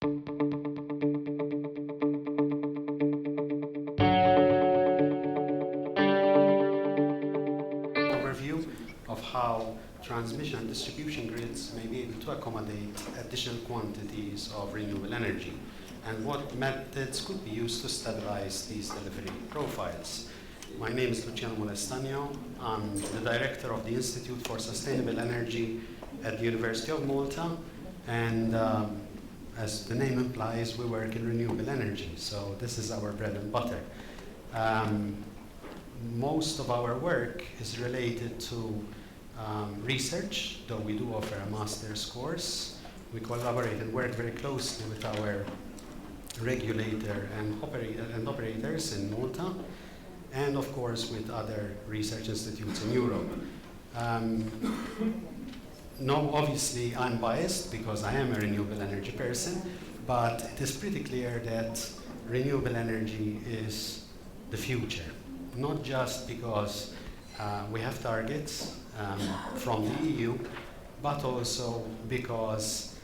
Overview of how transmission and distribution grids may be able to accommodate additional quantities of renewable energy and what methods could be used to stabilize these delivery profiles. My name is Luciano. Stagno. I'm the director of the Institute for Sustainable Energy at the University of Malta, and as the name implies, we work in renewable energy, so this is our bread and butter. Most of our work is related to research, though we do offer a master's course. We collaborate and work very closely with our regulator and operators in Malta, and of course with other research institutes in Europe. No, obviously I'm biased because I am a renewable energy person, but it is pretty clear that renewable energy is the future, not just because we have targets from the EU, but also because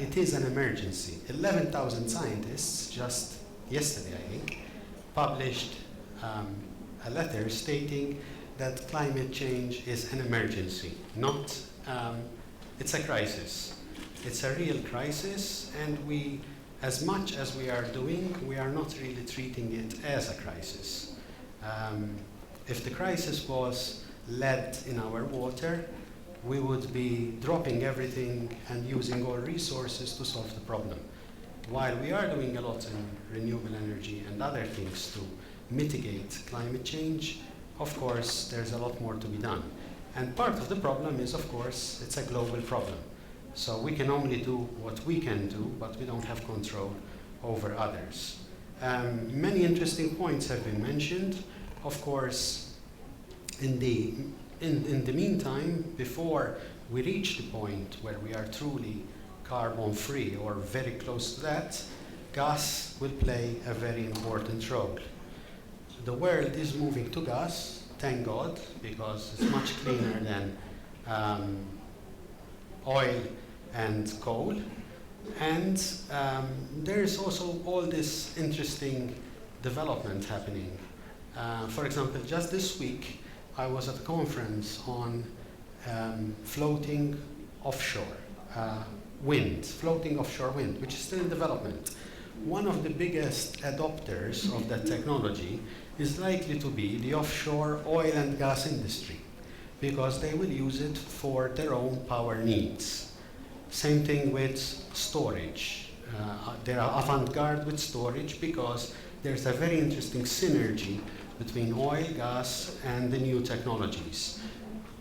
it is an emergency. 11,000 scientists just yesterday, I think, published a letter stating that climate change is an emergency, not, it's a crisis. It's a real crisis, and we, as much as we are doing, we are not really treating it as a crisis. If the crisis was lead in our water, we would be dropping everything and using all resources to solve the problem. While we are doing a lot in renewable energy and other things to mitigate climate change, of course, there's a lot more to be done. And part of the problem is, of course, it's a global problem. So we can only do what we can do, but we don't have control over others. Many interesting points have been mentioned. Of course, in the meantime, before we reach the point where we are truly carbon-free or very close to that, gas will play a very important role. The world is moving to gas, thank God, because it's much cleaner than oil and coal. And there is also all this interesting development happening. For example, just this week, I was at a conference on floating offshore wind, which is still in development. One of the biggest adopters of that technology is likely to be the offshore oil and gas industry, because they will use it for their own power needs. Same thing with storage. They are avant-garde with storage because there's a very interesting synergy between oil, gas, and the new technologies.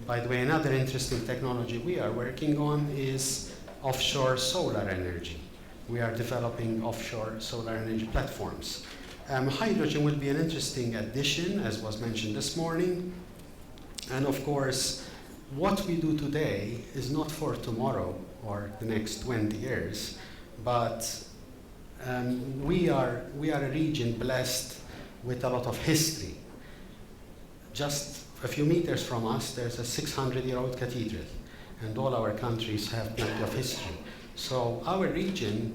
By the way, another interesting technology we are working on is offshore solar energy. We are developing offshore solar energy platforms. Hydrogen will be an interesting addition, as was mentioned this morning. And of course, what we do today is not for tomorrow or the next 20 years, but we are a region blessed with a lot of history. Just a few meters from us, there's a 600-year-old cathedral, and all our countries have plenty of history. So our region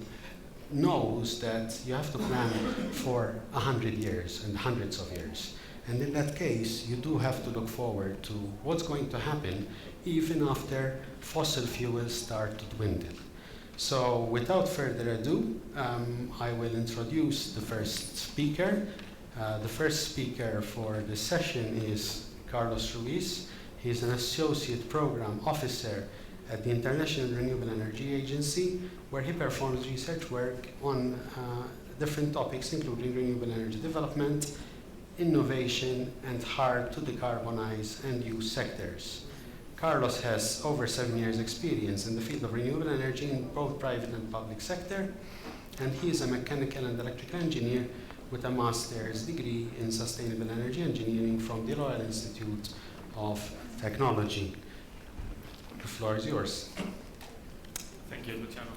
knows that you have to plan for 100 years and hundreds of years. And in that case, you do have to look forward to what's going to happen even after fossil fuels start to dwindle. So without further ado, I will introduce the first speaker. The first speaker for the session is Carlos Ruiz. He's an associate program officer at the International Renewable Energy Agency, where he performs research work on different topics, including renewable energy development, innovation, and hard to decarbonize and use sectors. Carlos has over 7 years experience in the field of renewable energy in both private and public sector, and he is a mechanical and electrical engineer with a master's degree in sustainable energy engineering from the Royal Institute of Technology. The floor is yours. Thank you, Luciano.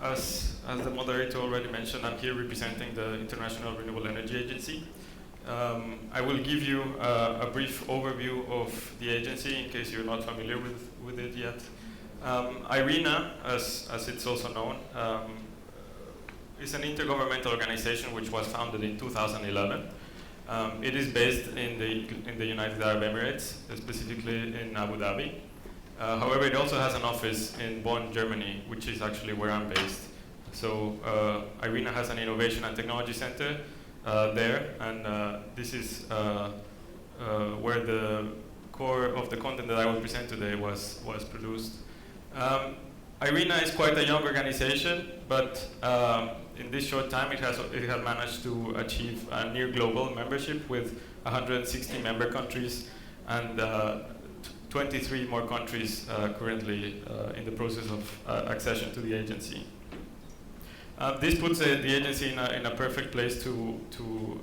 As the moderator already mentioned, I'm here representing the International Renewable Energy Agency. I will give you a brief overview of the agency in case you're not familiar with it yet. IRENA, as it's also known, is an intergovernmental organization which was founded in 2011. It is based in the United Arab Emirates, specifically in Abu Dhabi. However, it also has an office in Bonn, Germany, which is actually where I'm based. So IRENA has an innovation and technology center there, and this is where the core of the content that I will present today was produced. IRENA is quite a young organization, but in this short time it has managed to achieve a near global membership with 160 member countries and 23 more countries currently in the process of accession to the agency. This puts the agency in a perfect place to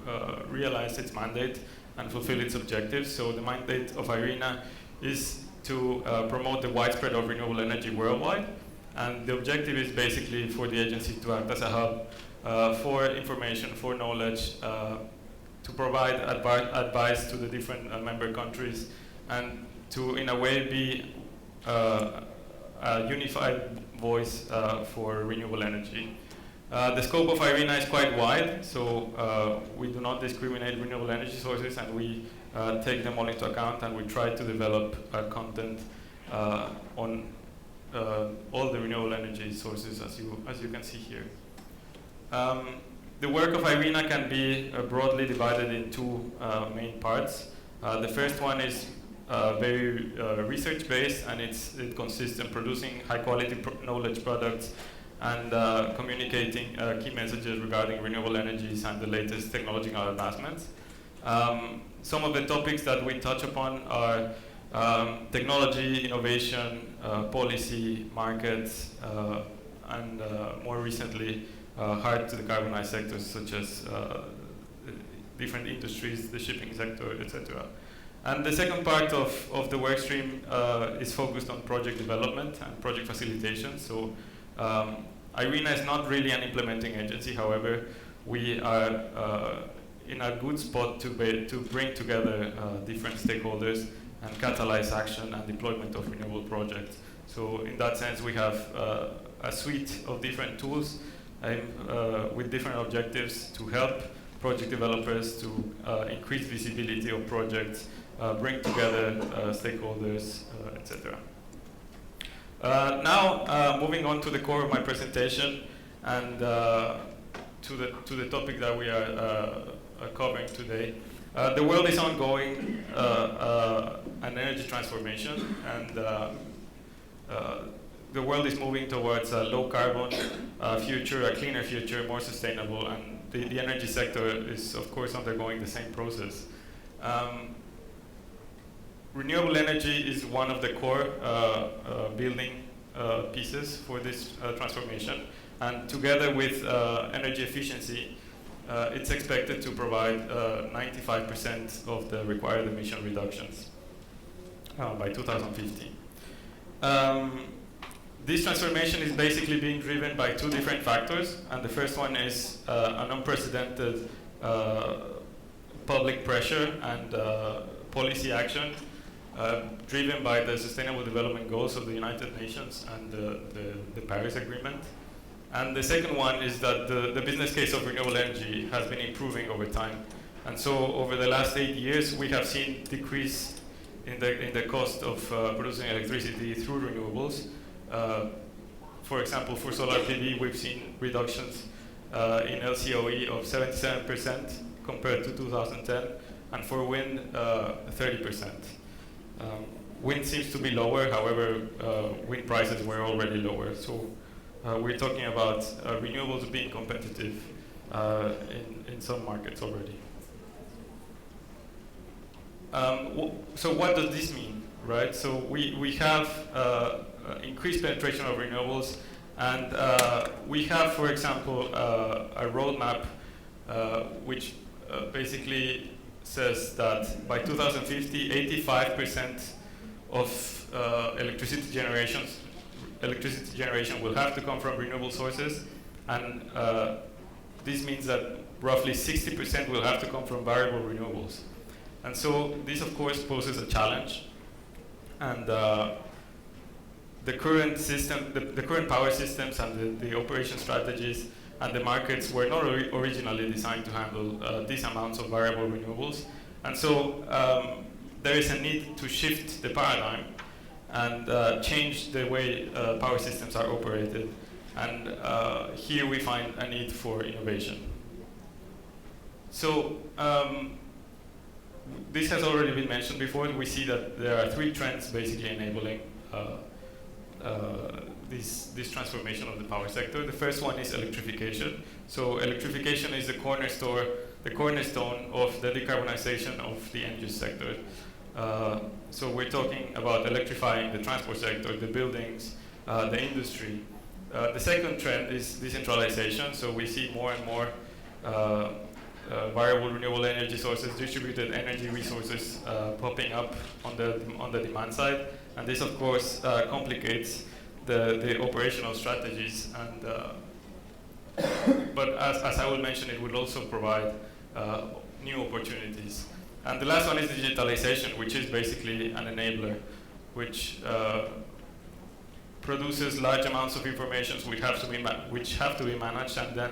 realize its mandate and fulfill its objectives. So the mandate of IRENA is to promote the widespread of renewable energy worldwide. And the objective is basically for the agency to act as a hub for information, for knowledge, to provide advice to the different member countries, and to, in a way, be a unified voice for renewable energy. The scope of IRENA is quite wide, so we do not discriminate renewable energy sources, and we take them all into account, and we try to develop content on all the renewable energy sources, as you can see here. The work of IRENA can be broadly divided in two main parts. The first one is very research-based, and it consists in producing high-quality knowledge products and communicating key messages regarding renewable energies and the latest technological advancements. Some of the topics that we touch upon are technology, innovation, policy, markets, and more recently, hard to decarbonize sectors such as different industries, the shipping sector, etc. And the second part of the work stream is focused on project development and project facilitation. So IRENA is not really an implementing agency. However, we are in a good spot to bring together different stakeholders and catalyze action and deployment of renewable projects. So in that sense, we have a suite of different tools with different objectives to help project developers to increase visibility of projects, bring together stakeholders, etc. Now, moving on to the core of my presentation and to the topic that we are covering today. The world is ongoing an energy transformation, and the world is moving towards a low carbon future, a cleaner future, more sustainable, and the energy sector is, of course, undergoing the same process. Renewable energy is one of the core building pieces for this transformation, and together with energy efficiency, it's expected to provide 95% of the required emission reductions by 2050. This transformation is basically being driven by two different factors, and the first one is an unprecedented public pressure and policy action driven by the Sustainable Development Goals of the United Nations and the Paris Agreement. And the second one is that the business case of renewable energy has been improving over time. And so over the last 8 years, we have seen decrease in the cost of producing electricity through renewables. For example, for solar PV, we've seen reductions in LCOE of 77% compared to 2010, and for wind, 30%. Wind seems to be lower, however, wind prices were already lower. So we're talking about renewables being competitive in some markets already. So what does this mean, right? So we have increased penetration of renewables, and we have, for example, a roadmap which basically says that by 2050, 85% of electricity generation will have to come from renewable sources, and this means that roughly 60% will have to come from variable renewables. And so this, of course, poses a challenge, and the current system, the current power systems and the operation strategies and the markets were not originally designed to handle these amounts of variable renewables. And so there is a need to shift the paradigm and change the way power systems are operated. And here we find a need for innovation. So this has already been mentioned before. We see that there are three trends basically enabling this transformation of the power sector. The first one is electrification. So electrification is the cornerstone of the decarbonization of the energy sector. So we're talking about electrifying the transport sector, the buildings, the industry. The second trend is decentralization. So we see more and more variable renewable energy sources, distributed energy resources popping up on the demand side. And this, of course, complicates the operational strategies. And but as I will mention, it will also provide new opportunities. And the last one is digitalization, which is basically an enabler, which produces large amounts of information which have to be managed, and then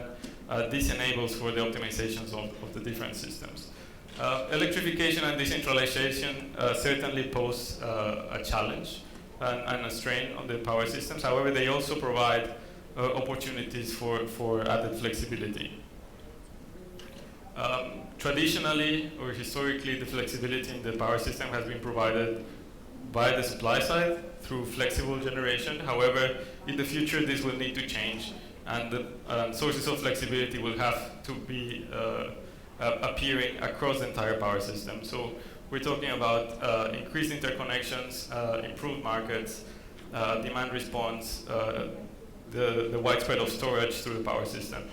this enables for the optimizations of the different systems. Electrification and decentralization certainly pose a challenge and a strain on the power systems. However, they also provide opportunities for added flexibility. Traditionally or historically, the flexibility in the power system has been provided by the supply side through flexible generation. However, in the future, this will need to change, and the sources of flexibility will have to be appearing across the entire power system. So we're talking about increased interconnections, improved markets, demand response, the widespread of storage through the power system.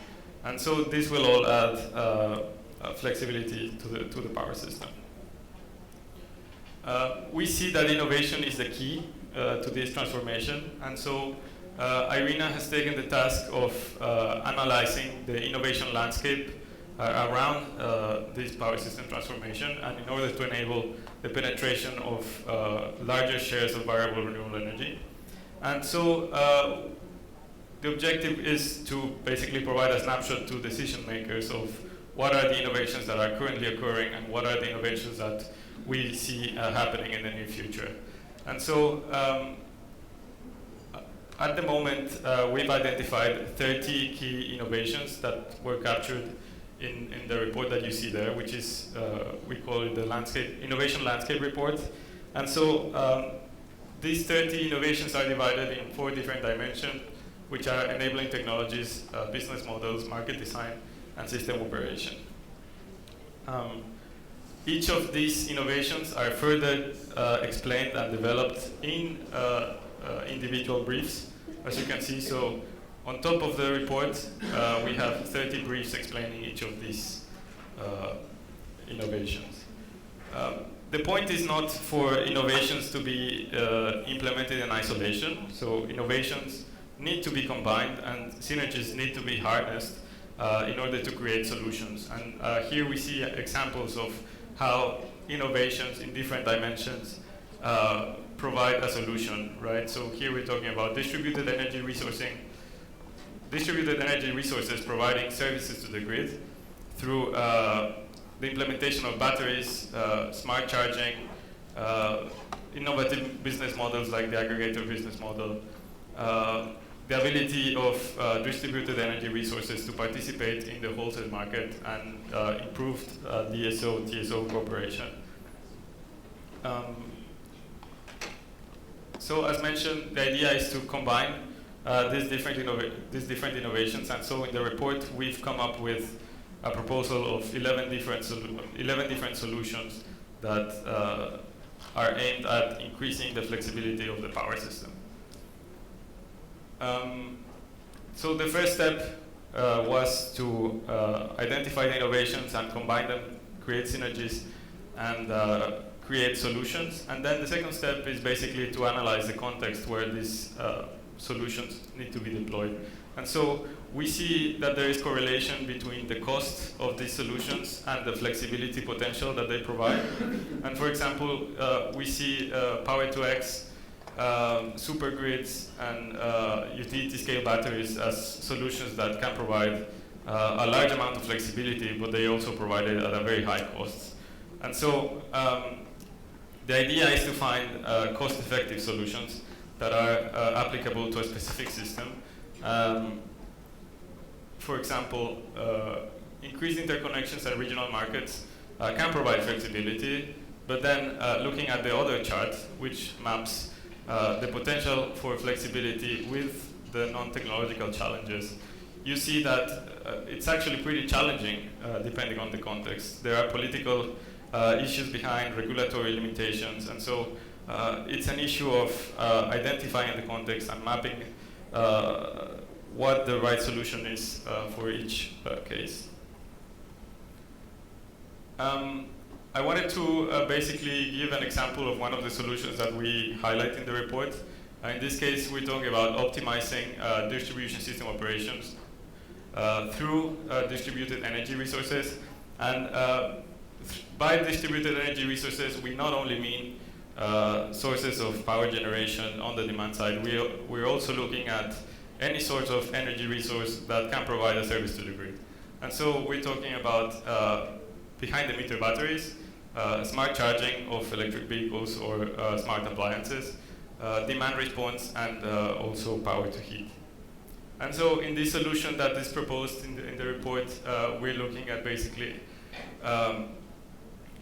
And so this will all add flexibility to the power system. We see that innovation is the key to this transformation, and so IRENA has taken the task of analyzing the innovation landscape around this power system transformation, and in order to enable the penetration of larger shares of variable renewable energy. And so the objective is to basically provide a snapshot to decision makers of what are the innovations that are currently occurring and what are the innovations that we see happening in the near future. And so at the moment, we've identified 30 key innovations that were captured in the report that you see there, which is, we call it the Innovation Landscape Report. And so these 30 innovations are divided in 4 different dimensions, which are enabling technologies, business models, market design, and system operation. Each of these innovations are further explained and developed in individual briefs, as you can see. So on top of the report, we have 30 briefs explaining each of these innovations. The point is not for innovations to be implemented in isolation. So innovations need to be combined and synergies need to be harnessed in order to create solutions. And here we see examples of how innovations in different dimensions provide a solution, right? So here we're talking about distributed energy resourcing, distributed energy resources providing services to the grid through the implementation of batteries, smart charging, innovative business models like the aggregator business model, the ability of distributed energy resources to participate in the wholesale market, and improved DSO-TSO cooperation. So as mentioned, the idea is to combine these different innovations, and so in the report we've come up with a proposal of 11 different solutions that are aimed at increasing the flexibility of the power system. So the first step was to identify the innovations and combine them, create synergies, and create solutions. And then the second step is basically to analyze the context where these solutions need to be deployed. And so we see that there is correlation between the cost of these solutions and the flexibility potential that they provide. And for example, we see Power-to-X supergrids and utility-scale batteries as solutions that can provide a large amount of flexibility, but they also provide it at a very high cost. And so the idea is to find cost-effective solutions that are applicable to a specific system. For example, increased interconnections and regional markets can provide flexibility, but then looking at the other chart, which maps the potential for flexibility with the non-technological challenges, you see that it's actually pretty challenging depending on the context. There are political issues behind regulatory limitations, and so it's an issue of identifying the context and mapping what the right solution is for each case. I wanted to basically give an example of one of the solutions that we highlight in the report. In this case, we're talking about optimizing distribution system operations through distributed energy resources. And by distributed energy resources, we not only mean sources of power generation on the demand side, we're also looking at any sort of energy resource that can provide a service to the grid. And so we're talking about behind-the-meter batteries, smart charging of electric vehicles or smart appliances, demand response, and also power to heat. And so in this solution that is proposed in the report, we're looking at basically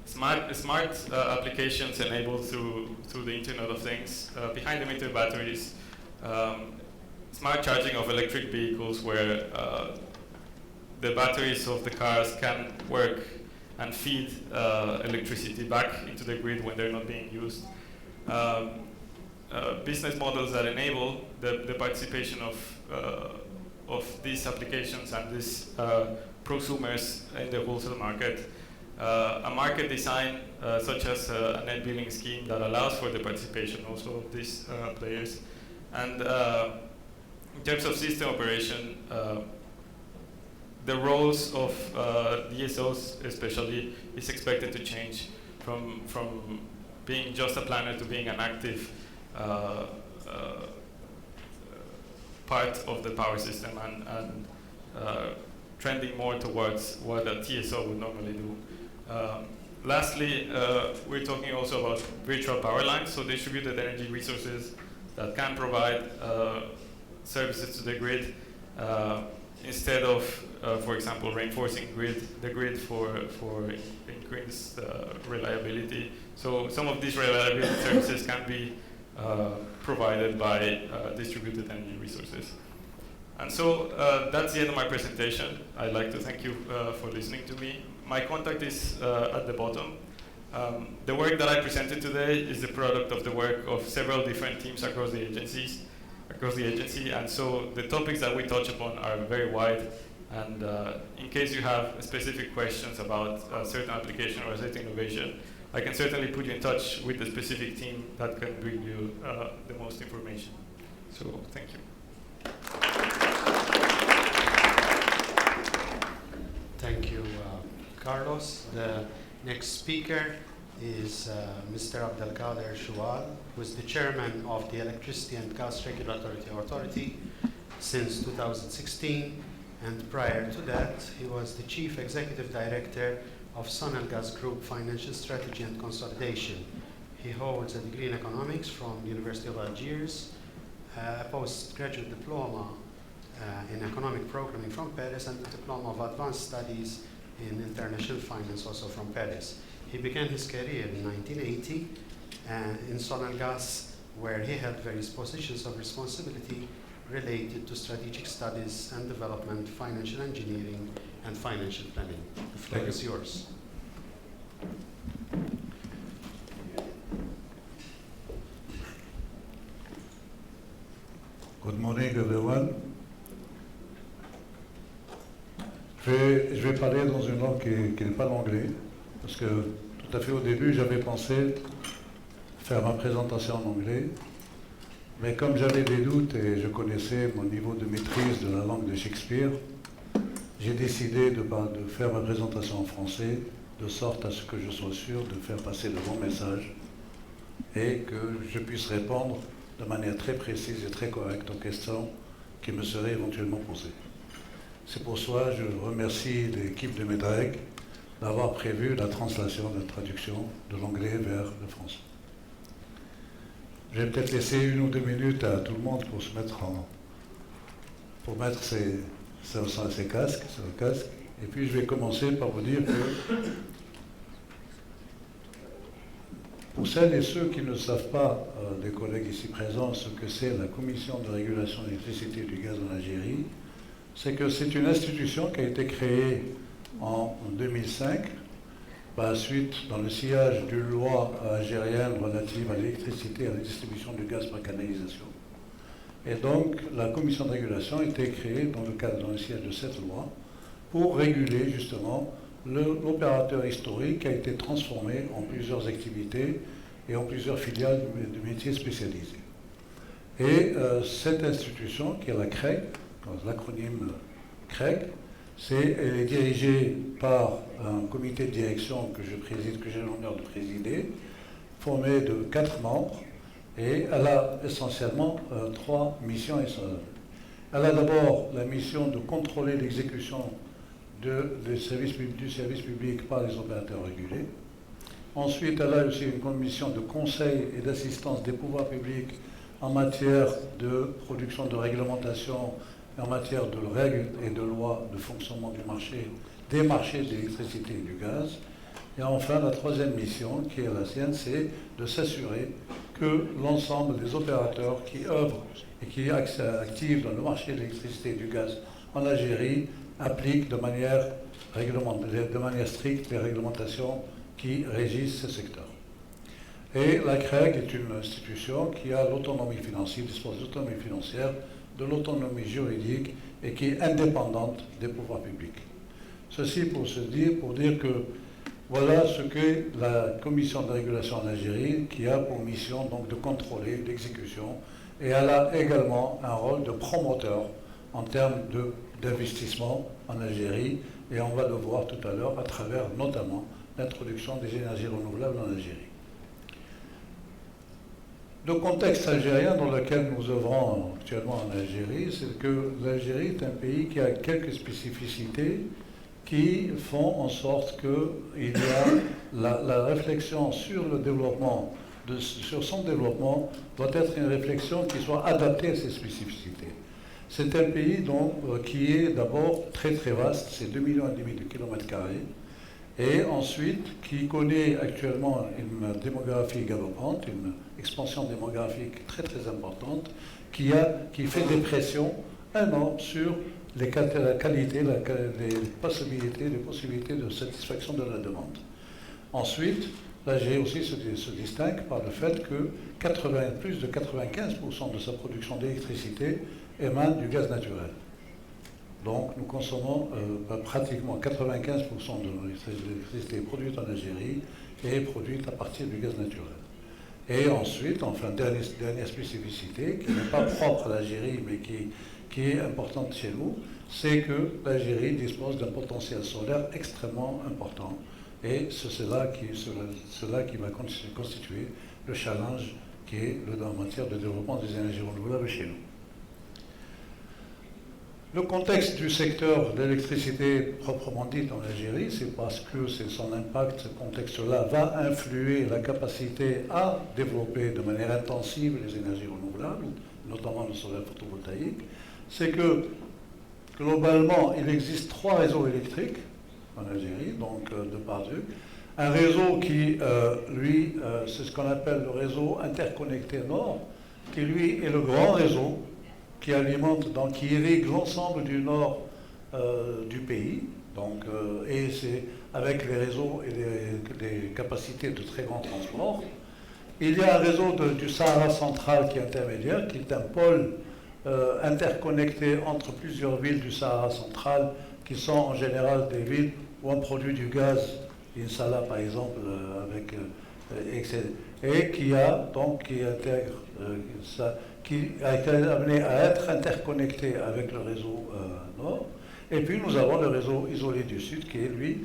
smart applications enabled through the Internet of Things, behind-the-meter batteries, smart charging of electric vehicles where the batteries of the cars can work and feed electricity back into the grid when they're not being used. Business models that enable the participation of these applications and these prosumers in the wholesale market. A market design such as a net billing scheme that allows for the participation also of these players. And in terms of system operation, the roles of DSOs especially is expected to change from being just a planner to being an active part of the power system and trending more towards what a TSO would normally do. Lastly, we're talking also about virtual power lines, so distributed energy resources that can provide services to the grid instead of, for example, reinforcing the grid for increased reliability. So some of these reliability services can be provided by distributed energy resources. And so that's the end of my presentation. I'd like to thank you for listening to me. My contact is at the bottom. The work that I presented today is the product of the work of several different teams across the agency, and so the topics that we touch upon are very wide. And in case you have specific questions about a certain application or a certain innovation, I can certainly put you in touch with the specific team that can bring you the most information. So thank you. Thank you, Carlos. The next speaker is Mr. Abdelkader Choual, who is the chairman of the Electricity and Gas Regulatory Authority since 2016, and prior to that, he was the chief executive director of Sonelgas Group Financial Strategy and Consolidation. He holds a degree in economics from the University of Algiers, a postgraduate diploma in economic programming from Paris, and a diploma of advanced studies in international finance also from Paris. He began his career in 1980 in Sonelgas, where he held various positions of responsibility related to strategic studies and development, financial engineering, and financial planning. The floor is yours. Good morning, everyone. Je vais parler dans une langue qui n'est pas l'anglais, parce que tout à fait au début, j'avais pensé faire ma présentation en anglais, mais comme j'avais des doutes et je connaissais mon niveau de maîtrise de la langue de Shakespeare, j'ai décidé de faire ma présentation en français, de sorte à ce que je sois sûr de faire passer le bon message et que je puisse répondre de manière très précise et très correcte aux questions qui me seraient éventuellement posées. C'est pour cela que je remercie l'équipe de MEDREG d'avoir prévu la translation, la traduction de l'anglais vers le français. Je vais peut-être laisser 1 ou 2 minutes à tout le monde pour se mettre pour mettre ses casques, et puis je vais commencer par vous dire que pour celles et ceux qui ne savent pas, les collègues ici présents, ce que c'est la Commission de régulation de l'électricité et du gaz en Algérie, c'est que c'est une institution qui a été créée en 2005, par la suite, dans le sillage d'une loi algérienne relative à l'électricité et à la distribution du gaz par canalisation. Et donc, la commission de régulation a été créée dans le sillage de cette loi pour réguler justement l'opérateur historique qui a été transformé en plusieurs activités et en plusieurs filiales de métiers spécialisés. Et cette institution, qui est la CREG, l'acronyme CREG, elle est dirigée par un comité de direction que je préside, que j'ai l'honneur de présider, formé de 4 membres, et elle a essentiellement 3 missions essentielles. Elle a d'abord la mission de contrôler l'exécution du service public par les opérateurs régulés. Ensuite, elle a aussi une mission de conseil et d'assistance des pouvoirs publics en matière de production de réglementation, en matière de règles et de lois de fonctionnement des marchés d'électricité et du gaz. Et enfin, la 3e mission, qui est la sienne, c'est de s'assurer que l'ensemble des opérateurs qui œuvrent et qui activent dans le marché de l'électricité et du gaz en Algérie appliquent de manière stricte les réglementations qui régissent ce secteur. Et la CREG est une institution qui a l'autonomie financière, dispose de l'autonomie financière, de l'autonomie juridique et qui est indépendante des pouvoirs publics. Ceci pour dire que voilà ce qu'est la commission de régulation en Algérie, qui a pour mission donc de contrôler l'exécution, et elle a également un rôle de promoteur en termes d'investissement en Algérie, et on va le voir tout à l'heure à travers notamment l'introduction des énergies renouvelables en Algérie. Le contexte algérien dans lequel nous œuvrons actuellement en Algérie, c'est que l'Algérie est un pays qui a quelques spécificités qui font en sorte qu'il y a la réflexion sur le développement, sur son développement, doit être une réflexion qui soit adaptée à ces spécificités. C'est un pays donc qui est d'abord très très vaste, c'est 2,5 millions de kilomètres carrés, et ensuite qui connaît actuellement une démographie galopante, une expansion démographique très très importante, qui fait des pressions énormes sur la qualité, les possibilités de satisfaction de la demande. Ensuite, l'Algérie aussi se distingue par le fait que plus de 95% de sa production d'électricité émane du gaz naturel. Donc nous consommons pratiquement 95% de l'électricité produite en Algérie est produite à partir du gaz naturel. Et ensuite, enfin, dernière spécificité, qui n'est pas propre à l'Algérie, mais qui est importante chez nous, c'est que l'Algérie dispose d'un potentiel solaire extrêmement important. Et c'est cela qui va constituer le challenge qui est en matière de développement des énergies renouvelables chez nous. Le contexte du secteur de l'électricité proprement dit en Algérie, c'est parce que c'est son impact, ce contexte-là, va influer la capacité à développer de manière intensive les énergies renouvelables, notamment le solaire photovoltaïque. C'est que, globalement, il existe 3 réseaux électriques en Algérie, donc de par deux. Un réseau qui, c'est ce qu'on appelle le réseau interconnecté Nord, qui, lui, est le grand réseau qui alimente, donc qui irrigue l'ensemble du nord du pays, donc, et c'est avec les réseaux et les capacités de très grand transport. Il y a un réseau du Sahara central qui est intermédiaire, qui est un pôle interconnecté entre plusieurs villes du Sahara central, qui sont en général des villes où on produit du gaz, Insala par exemple, et qui intègre qui a été amené à être interconnecté avec le réseau nord. Et puis nous avons le réseau isolé du sud qui est, lui,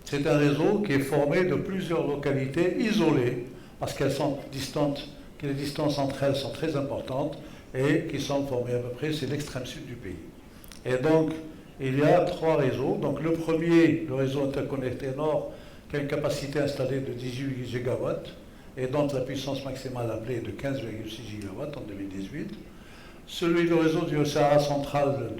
c'est un réseau qui est formé de plusieurs localités isolées, parce qu'elles sont distantes que les distances entre elles sont très importantes et qui semblent former à peu près, c'est l'extrême sud du pays. Et donc, il y a 3 réseaux. Donc, le premier, le réseau interconnecté Nord, qui a une capacité installée de 18 gigawatts et dont la puissance maximale appelée est de 15,6 gigawatts en 2018. Celui du réseau du Sahara central,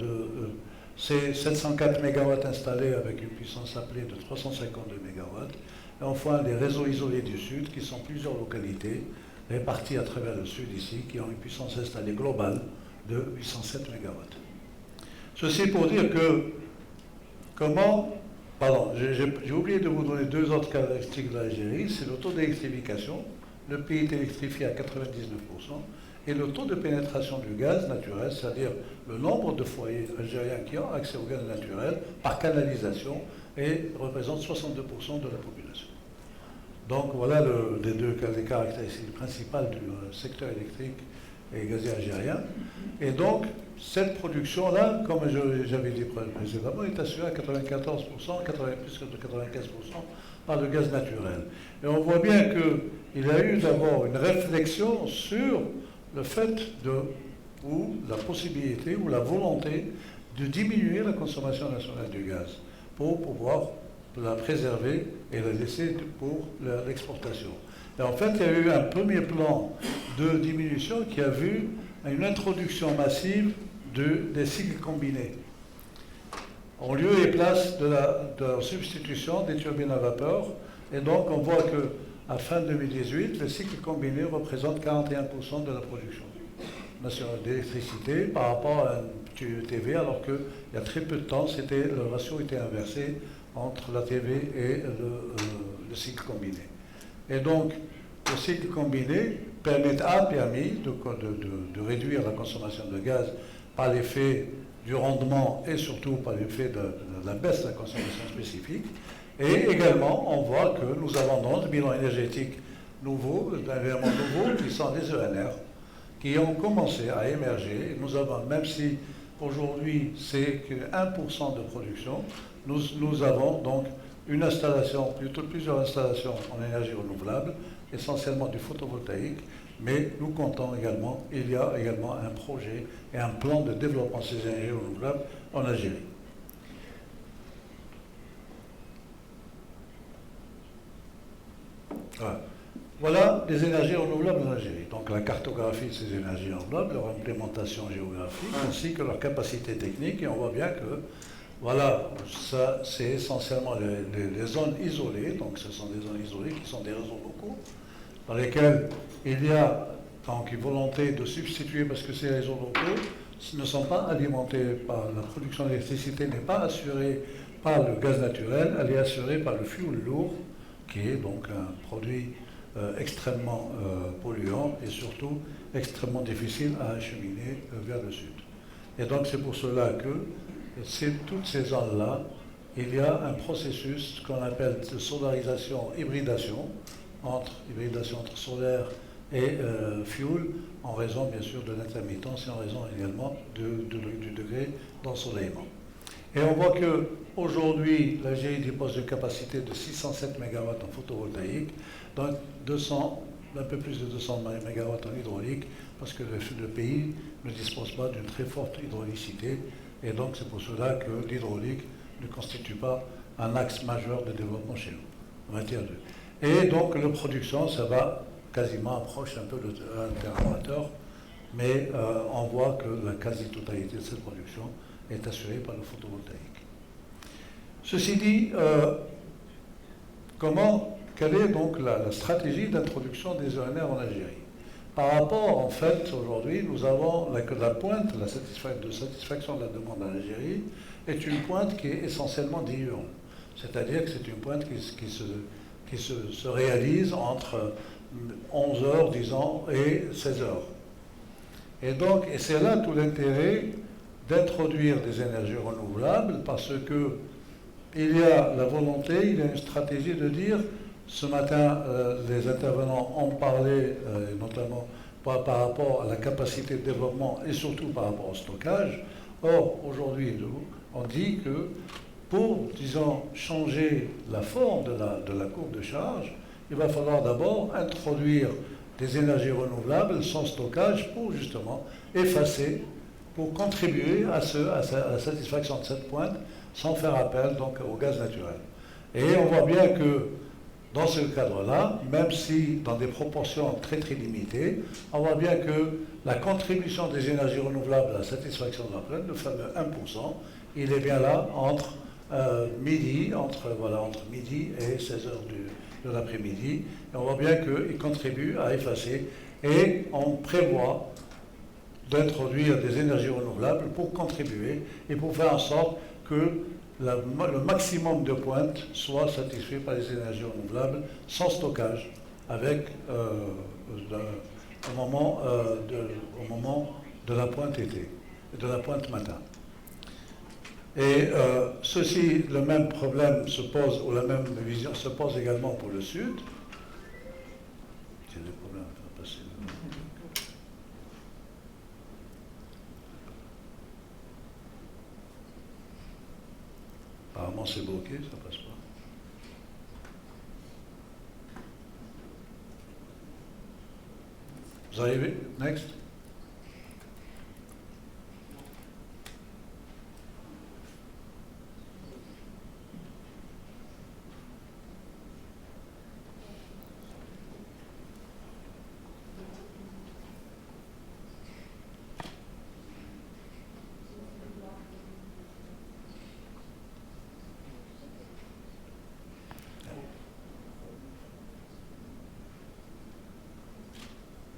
c'est 704 mégawatts installés avec une puissance appelée de 352 mégawatts. Et enfin, les réseaux isolés du Sud, qui sont plusieurs localités réparties à travers le Sud ici, qui ont une puissance installée globale de 807 mégawatts. Ceci pour dire que, j'ai oublié de vous donner 2 autres caractéristiques de l'Algérie, c'est le taux d'électrification. Le pays est électrifié à 99%, et le taux de pénétration du gaz naturel, c'est-à-dire le nombre de foyers algériens qui ont accès au gaz naturel par canalisation, représente 62% de la population. Donc voilà les caractéristiques principales du secteur électrique et gazier algérien. Et donc, cette production-là, comme j'avais dit précédemment, est assurée à 94%, plus que de 95% par le gaz naturel. Et on voit bien qu'il y a eu d'abord une réflexion sur le fait ou la possibilité ou la volonté de diminuer la consommation nationale du gaz pour pouvoir la préserver et la laisser pour l'exportation. Et en fait, il y a eu un premier plan de diminution qui a vu une introduction massive des cycles combinés, en lieu et place de la substitution des turbines à vapeur. Et donc, on voit qu'à fin 2018, le cycle combiné représente 41% de la production nationale d'électricité par rapport à un TV, alors qu'il y a très peu de temps, le ratio était inversé entre la TV et le cycle combiné. Et donc, le cycle combiné a permis de réduire la consommation de gaz par l'effet du rendement et surtout par l'effet de la baisse de la consommation spécifique. Et également, on voit que nous avons dans le bilan énergétique nouveau, un élément nouveau, qui sont les ENR, qui ont commencé à émerger. Nous avons, même si aujourd'hui c'est que 1% de production, nous avons donc une installation, plutôt plusieurs installations en énergie renouvelable, essentiellement du photovoltaïque, mais nous comptons également, il y a également un projet et un plan de développement de ces énergies renouvelables en Algérie. Voilà les énergies renouvelables en Algérie. Donc la cartographie de ces énergies renouvelables, leur implémentation géographique, ainsi que leur capacité technique, et on voit bien que voilà, ça c'est essentiellement les zones isolées, donc ce sont des zones isolées qui sont des réseaux locaux, dans lesquels il y a donc une volonté de substituer, parce que ces réseaux locaux ne sont pas alimentés par la production d'électricité, n'est pas assurée par le gaz naturel, elle est assurée par le fuel lourd, qui est donc un produit extrêmement polluant et surtout extrêmement difficile à acheminer vers le sud. Et donc c'est pour cela que toutes ces zones-là, il y a un processus qu'on appelle de solarisation, hybridation entre solaire et fuel, en raison bien sûr de l'intermittence et en raison également du degré d'ensoleillement. Et on voit qu'aujourd'hui, l'Algérie dispose d'une capacité de 607 MW en photovoltaïque, donc un peu plus de 200 MW en hydraulique, parce que le pays ne dispose pas d'une très forte hydraulicité, et donc c'est pour cela que l'hydraulique ne constitue pas un axe majeur de développement chez nous, en matière de... Et donc la production, ça va quasiment approche un peu de 1 TWh, mais on voit que la quasi-totalité de cette production est assurée par le photovoltaïque. Ceci dit, quelle est donc la stratégie d'introduction des ENR en Algérie? Par rapport, en fait, aujourd'hui, nous avons la pointe de satisfaction de la demande en Algérie est une pointe qui est essentiellement diurne. C'est-à-dire que c'est une pointe qui se réalise entre 11 heures, disons, et 16 heures. Et c'est là tout l'intérêt d'introduire des énergies renouvelables, parce que il y a la volonté, il y a une stratégie de dire, ce matin, les intervenants ont parlé, notamment par rapport à la capacité de développement et surtout par rapport au stockage. Or, aujourd'hui, on dit que pour, disons, changer la forme de la courbe de charge, il va falloir d'abord introduire des énergies renouvelables sans stockage pour justement effacer, pour contribuer à la satisfaction de cette pointe sans faire appel donc au gaz naturel. Et on voit bien que dans ce cadre-là, même si dans des proportions très très limitées, on voit bien que la contribution des énergies renouvelables à la satisfaction de la pointe, le fameux 1%, il est bien là entre midi et 16 heures de l'après-midi. Et on voit bien qu'il contribue à effacer et on prévoit d'introduire des énergies renouvelables pour contribuer et pour faire en sorte que le maximum de pointes soit satisfait par les énergies renouvelables sans stockage avec, au moment de la pointe été, de la pointe matin. Et ceci, le même problème se pose, ou la même vision se pose également pour le sud. J'ai des problèmes à passer. Apparemment c'est bloqué, ça passe pas. Vous arrivez? Next.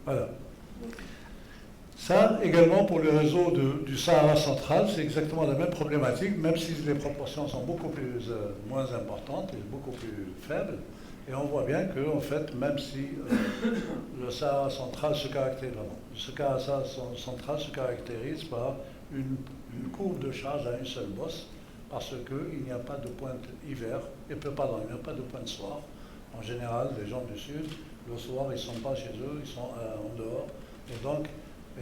Voilà. Ça, également, pour le réseau du Sahara central, c'est exactement la même problématique, même si les proportions sont beaucoup moins importantes et beaucoup plus faibles. Et on voit bien que, en fait, même si le Sahara central se caractérise par une courbe de charge à une seule bosse, parce qu'il n'y a pas de pointe hiver, il n'y a pas de pointe soir. En général, les gens du sud, le soir, ils ne sont pas chez eux, ils sont en dehors. Et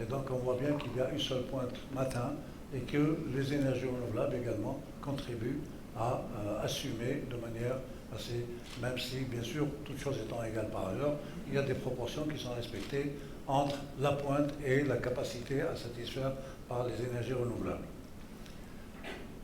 donc, on voit bien qu'il y a une seule pointe matin et que les énergies renouvelables également contribuent à assumer de manière assez, même si, bien sûr, toutes choses étant égales par ailleurs, il y a des proportions qui sont respectées entre la pointe et la capacité à satisfaire par les énergies renouvelables.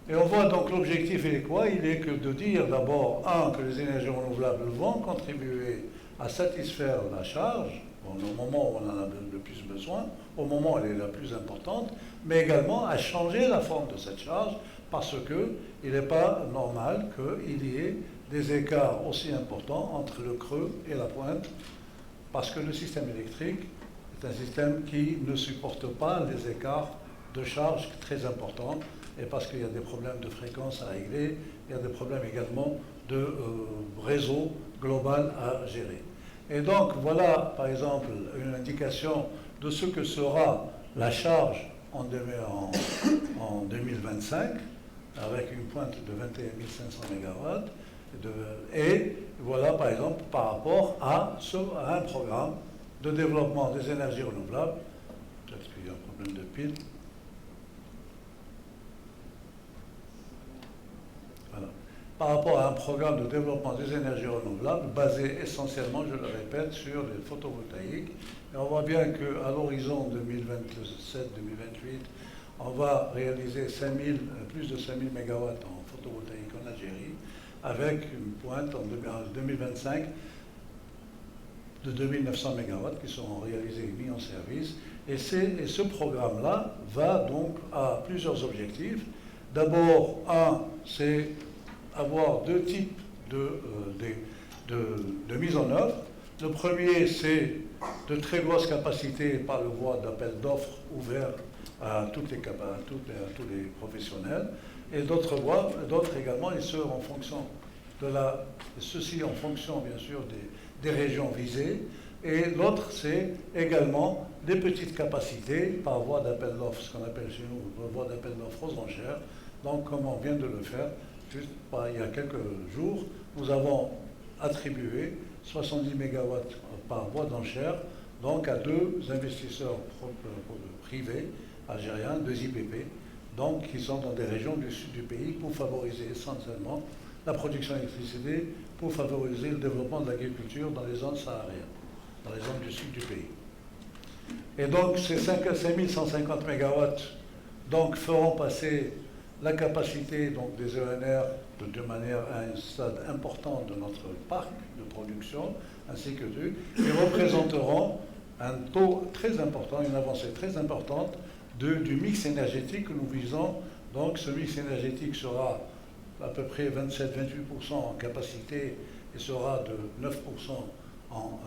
Et on voit donc l'objectif, il est quoi? Il est que de dire d'abord, que les énergies renouvelables vont contribuer à satisfaire la charge, au moment où on en a le plus besoin, au moment où elle est la plus importante, mais également à changer la forme de cette charge, parce qu'il n'est pas normal qu'il y ait des écarts aussi importants entre le creux et la pointe, parce que le système électrique est un système qui ne supporte pas les écarts de charge très importants, et parce qu'il y a des problèmes de fréquence à régler, il y a des problèmes également de réseau global à gérer. Et donc, voilà, par exemple, une indication de ce que sera la charge en 2025, avec une pointe de 21 500 MW. Et voilà, par exemple, par rapport à un programme de développement des énergies renouvelables. Peut-être qu'il y a un problème de pile. Voilà. Par rapport à un programme de développement des énergies renouvelables basé essentiellement, je le répète, sur les photovoltaïques. Et on voit bien qu'à l'horizon 2027-2028, on va réaliser plus de 5000 MW en photovoltaïque en Algérie, avec une pointe en 2025 de 2900 MW qui seront réalisés et mis en service. Et ce programme-là va donc à plusieurs objectifs. D'abord, c'est avoir deux types de mise en œuvre. Le premier, c'est de très grosses capacités par le voie d'appel d'offres ouverts à tous les professionnels. Et d'autres également, et ceux en fonction ceci en fonction, bien sûr, des régions visées. Et l'autre, c'est également des petites capacités par voie d'appel d'offres, ce qu'on appelle chez nous voie d'appel d'offres aux enchères. Donc, comme on vient de le faire, juste il y a quelques jours, nous avons attribué 70 MW par voie d'enchères, donc à deux investisseurs privés algériens, deux IPP, donc qui sont dans des régions du sud du pays pour favoriser essentiellement la production d'électricité, pour favoriser le développement de l'agriculture dans les zones sahariennes. dans les zones du sud du pays. Et donc ces 5150 MW donc, feront passer la capacité donc, des ENR de manière à un stade important de notre parc de production, ainsi que d'eux, et représenteront un taux très important, une avancée très importante du mix énergétique que nous visons. Donc ce mix énergétique sera à peu près 27-28% en capacité et sera de 9% en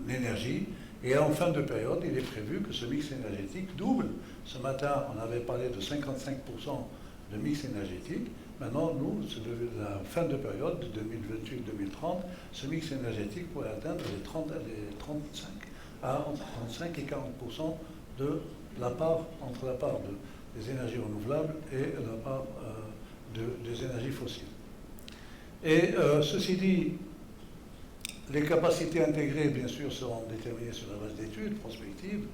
énergie. Et en fin de période, il est prévu que ce mix énergétique double. Ce matin, on avait parlé de 55% de mix énergétique. Maintenant, nous, la fin de période de 2028-2030, ce mix énergétique pourrait atteindre les 35 entre 35 et 40% de la part, entre la part des énergies renouvelables et la part des énergies fossiles. Et ceci dit, les capacités intégrées, bien sûr, seront déterminées sur la base d'études prospectives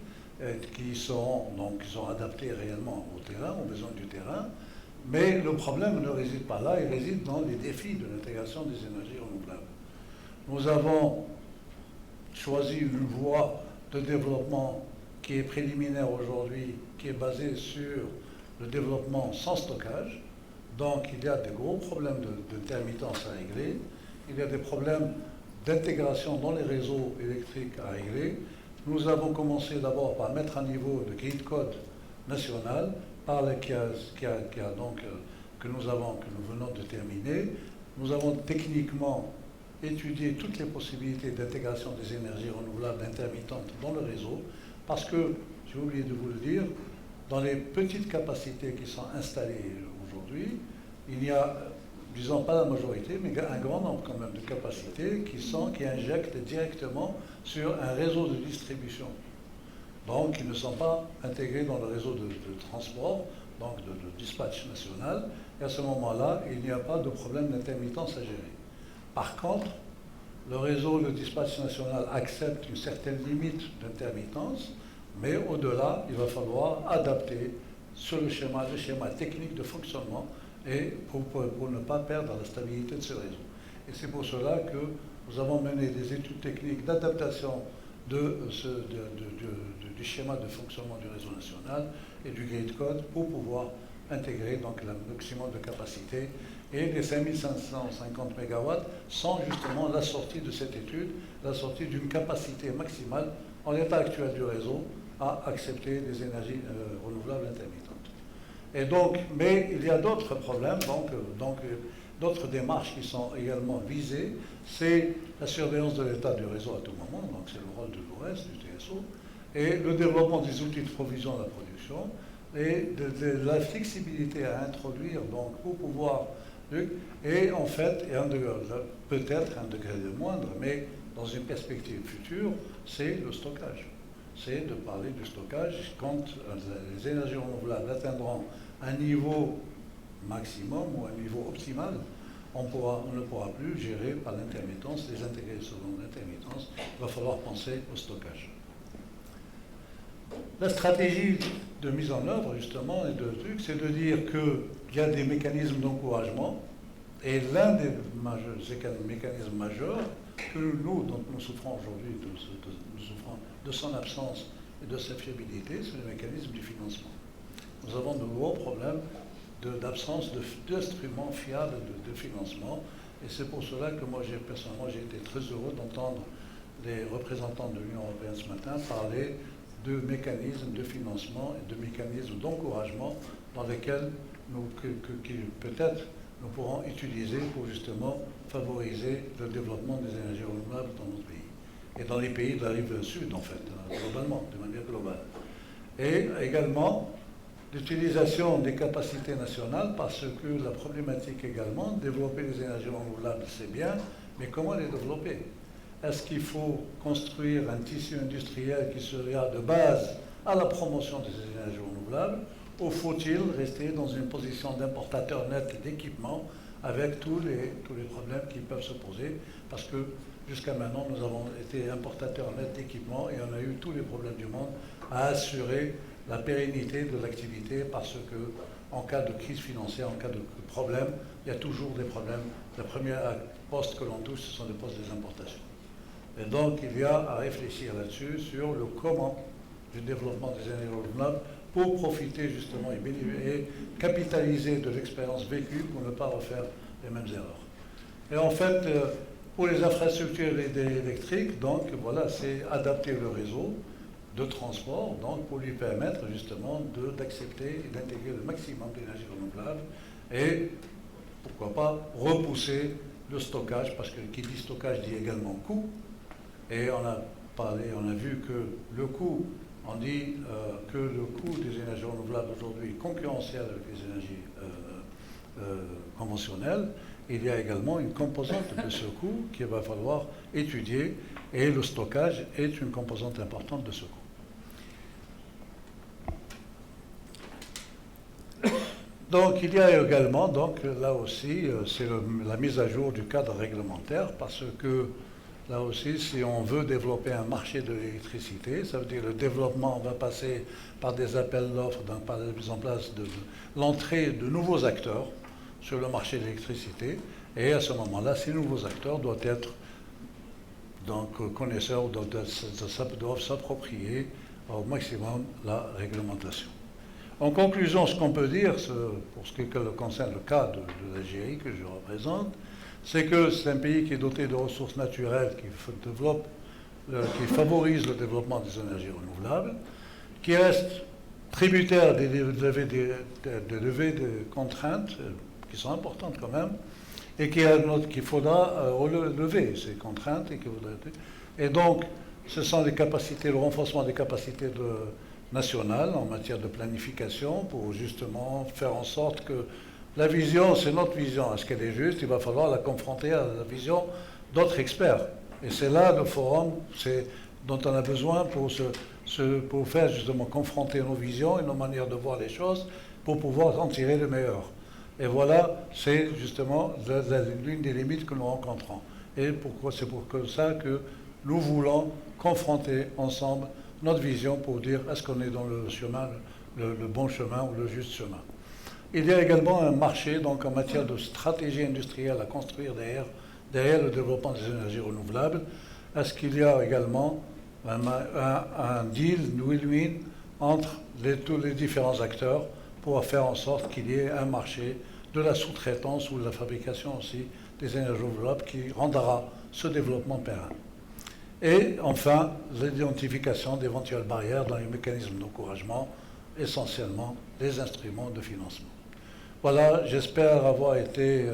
qui seront adaptées réellement au terrain, aux besoins du terrain. Mais le problème ne réside pas là, il réside dans les défis de l'intégration des énergies renouvelables. Nous avons choisi une voie de développement qui est préliminaire aujourd'hui, qui est basée sur le développement sans stockage. Donc il y a des gros problèmes d'intermittence à régler, il y a des problèmes d'intégration dans les réseaux électriques à régler. Nous avons commencé d'abord par mettre à niveau le grid code national, que nous venons de terminer. Nous avons techniquement étudié toutes les possibilités d'intégration des énergies renouvelables intermittentes dans le réseau, parce que, j'ai oublié de vous le dire, dans les petites capacités qui sont installées aujourd'hui, il y a, disons pas la majorité, mais un grand nombre quand même de capacités qui injectent directement sur un réseau de distribution. Donc, ils ne sont pas intégrés dans le réseau de transport, donc de dispatch national, et à ce moment-là, il n'y a pas de problème d'intermittence à gérer. Par contre, le réseau de dispatch national accepte une certaine limite d'intermittence, mais au-delà, il va falloir adapter sur le schéma technique de fonctionnement et pour ne pas perdre la stabilité de ce réseau. Et c'est pour cela que nous avons mené des études techniques d'adaptation du schéma de fonctionnement du réseau national et du grid code pour pouvoir intégrer donc le maximum de capacité. Et les 5550 MW sont justement la sortie de cette étude, la sortie d'une capacité maximale en l'état actuel du réseau à accepter des énergies renouvelables intermittentes. Et donc, mais il y a d'autres problèmes, donc d'autres démarches qui sont également visées. C'est la surveillance de l'état du réseau à tout moment, donc c'est le rôle de l'OS, du TSO, et le développement des outils de provision de la production, et de la flexibilité à introduire donc, pour pouvoir... Et en fait, peut-être un degré de moindre, mais dans une perspective future, c'est le stockage. C'est de parler du stockage quand les énergies renouvelables atteindront un niveau maximum ou un niveau optimal, on ne pourra plus gérer par l'intermittence, les intégrer selon l'intermittence, il va falloir penser au stockage. La stratégie de mise en œuvre, justement, et de truc, c'est de dire qu'il y a des mécanismes d'encouragement, et l'un des mécanismes majeurs que dont nous souffrons aujourd'hui, nous souffrons de son absence et de sa fiabilité, c'est le mécanisme du financement. Nous avons de gros problèmes d'absence d'instruments fiables de financement, et c'est pour cela que moi, personnellement, j'ai été très heureux d'entendre les représentants de l'Union européenne ce matin parler de mécanismes de financement et de mécanismes d'encouragement dans lesquels peut-être nous pourrons utiliser pour justement favoriser le développement des énergies renouvelables dans notre pays. Et dans les pays de la rive sud, en fait, globalement, de manière globale. Et également, l'utilisation des capacités nationales, parce que la problématique également, développer les énergies renouvelables, c'est bien, mais comment les développer? Est-ce qu'il faut construire un tissu industriel qui serait de base à la promotion des énergies renouvelables, ou faut-il rester dans une position d'importateur net d'équipement avec tous les problèmes qui peuvent se poser? Parce que jusqu'à maintenant, nous avons été importateurs net d'équipement et on a eu tous les problèmes du monde à assurer la pérennité de l'activité parce que en cas de crise financière, en cas de problème, il y a toujours des problèmes. Le premier poste que l'on touche, ce sont les postes des importations. Et donc, il y a à réfléchir là-dessus sur le comment du développement des énergies renouvelables pour profiter justement et capitaliser de l'expérience vécue pour ne pas refaire les mêmes erreurs. Et en fait, pour les infrastructures électriques, donc voilà, c'est adapter le réseau de transport, donc pour lui permettre justement d'accepter et d'intégrer le maximum d'énergie renouvelable et pourquoi pas repousser le stockage, parce que qui dit stockage dit également coût. Et on a vu que le coût, on dit que le coût des énergies renouvelables aujourd'hui est concurrentiel avec les énergies conventionnelles. Il y a également une composante de ce coût qu'il va falloir étudier et le stockage est une composante importante de ce coût. Donc il y a également, donc, là aussi, c'est la mise à jour du cadre réglementaire parce que là aussi, si on veut développer un marché de l'électricité, ça veut dire le développement va passer par des appels d'offres, par la mise en place de l'entrée de nouveaux acteurs sur le marché de l'électricité. Et à ce moment-là, ces nouveaux acteurs doivent être donc, connaisseurs, doivent s'approprier au maximum la réglementation. En conclusion, ce qu'on peut dire, pour ce qui concerne le cas de l'Algérie que je représente, c'est que c'est un pays qui est doté de ressources naturelles, qui favorise le développement des énergies renouvelables, qui reste tributaire de levées de contraintes, qui sont importantes quand même, et qu'il faudra relever ces contraintes. Et donc, ce sont les capacités, le renforcement des capacités nationales en matière de planification pour justement faire en sorte que la vision, c'est notre vision. Est-ce qu'elle est juste? Il va falloir la confronter à la vision d'autres experts. Et c'est là le forum dont on a besoin pour faire justement confronter nos visions et nos manières de voir les choses pour pouvoir en tirer le meilleur. Et voilà, c'est justement l'une des limites que nous rencontrons. Et c'est pour ça que nous voulons confronter ensemble notre vision pour dire est-ce qu'on est dans le chemin, le bon chemin ou le juste chemin. Il y a également un marché donc, en matière de stratégie industrielle à construire derrière le développement des énergies renouvelables. Est-ce qu'il y a également un deal, une win-win entre tous les différents acteurs pour faire en sorte qu'il y ait un marché de la sous-traitance ou de la fabrication aussi des énergies renouvelables qui rendra ce développement pérenne. Et enfin, l'identification d'éventuelles barrières dans les mécanismes d'encouragement, essentiellement les instruments de financement. Voilà, j'espère avoir été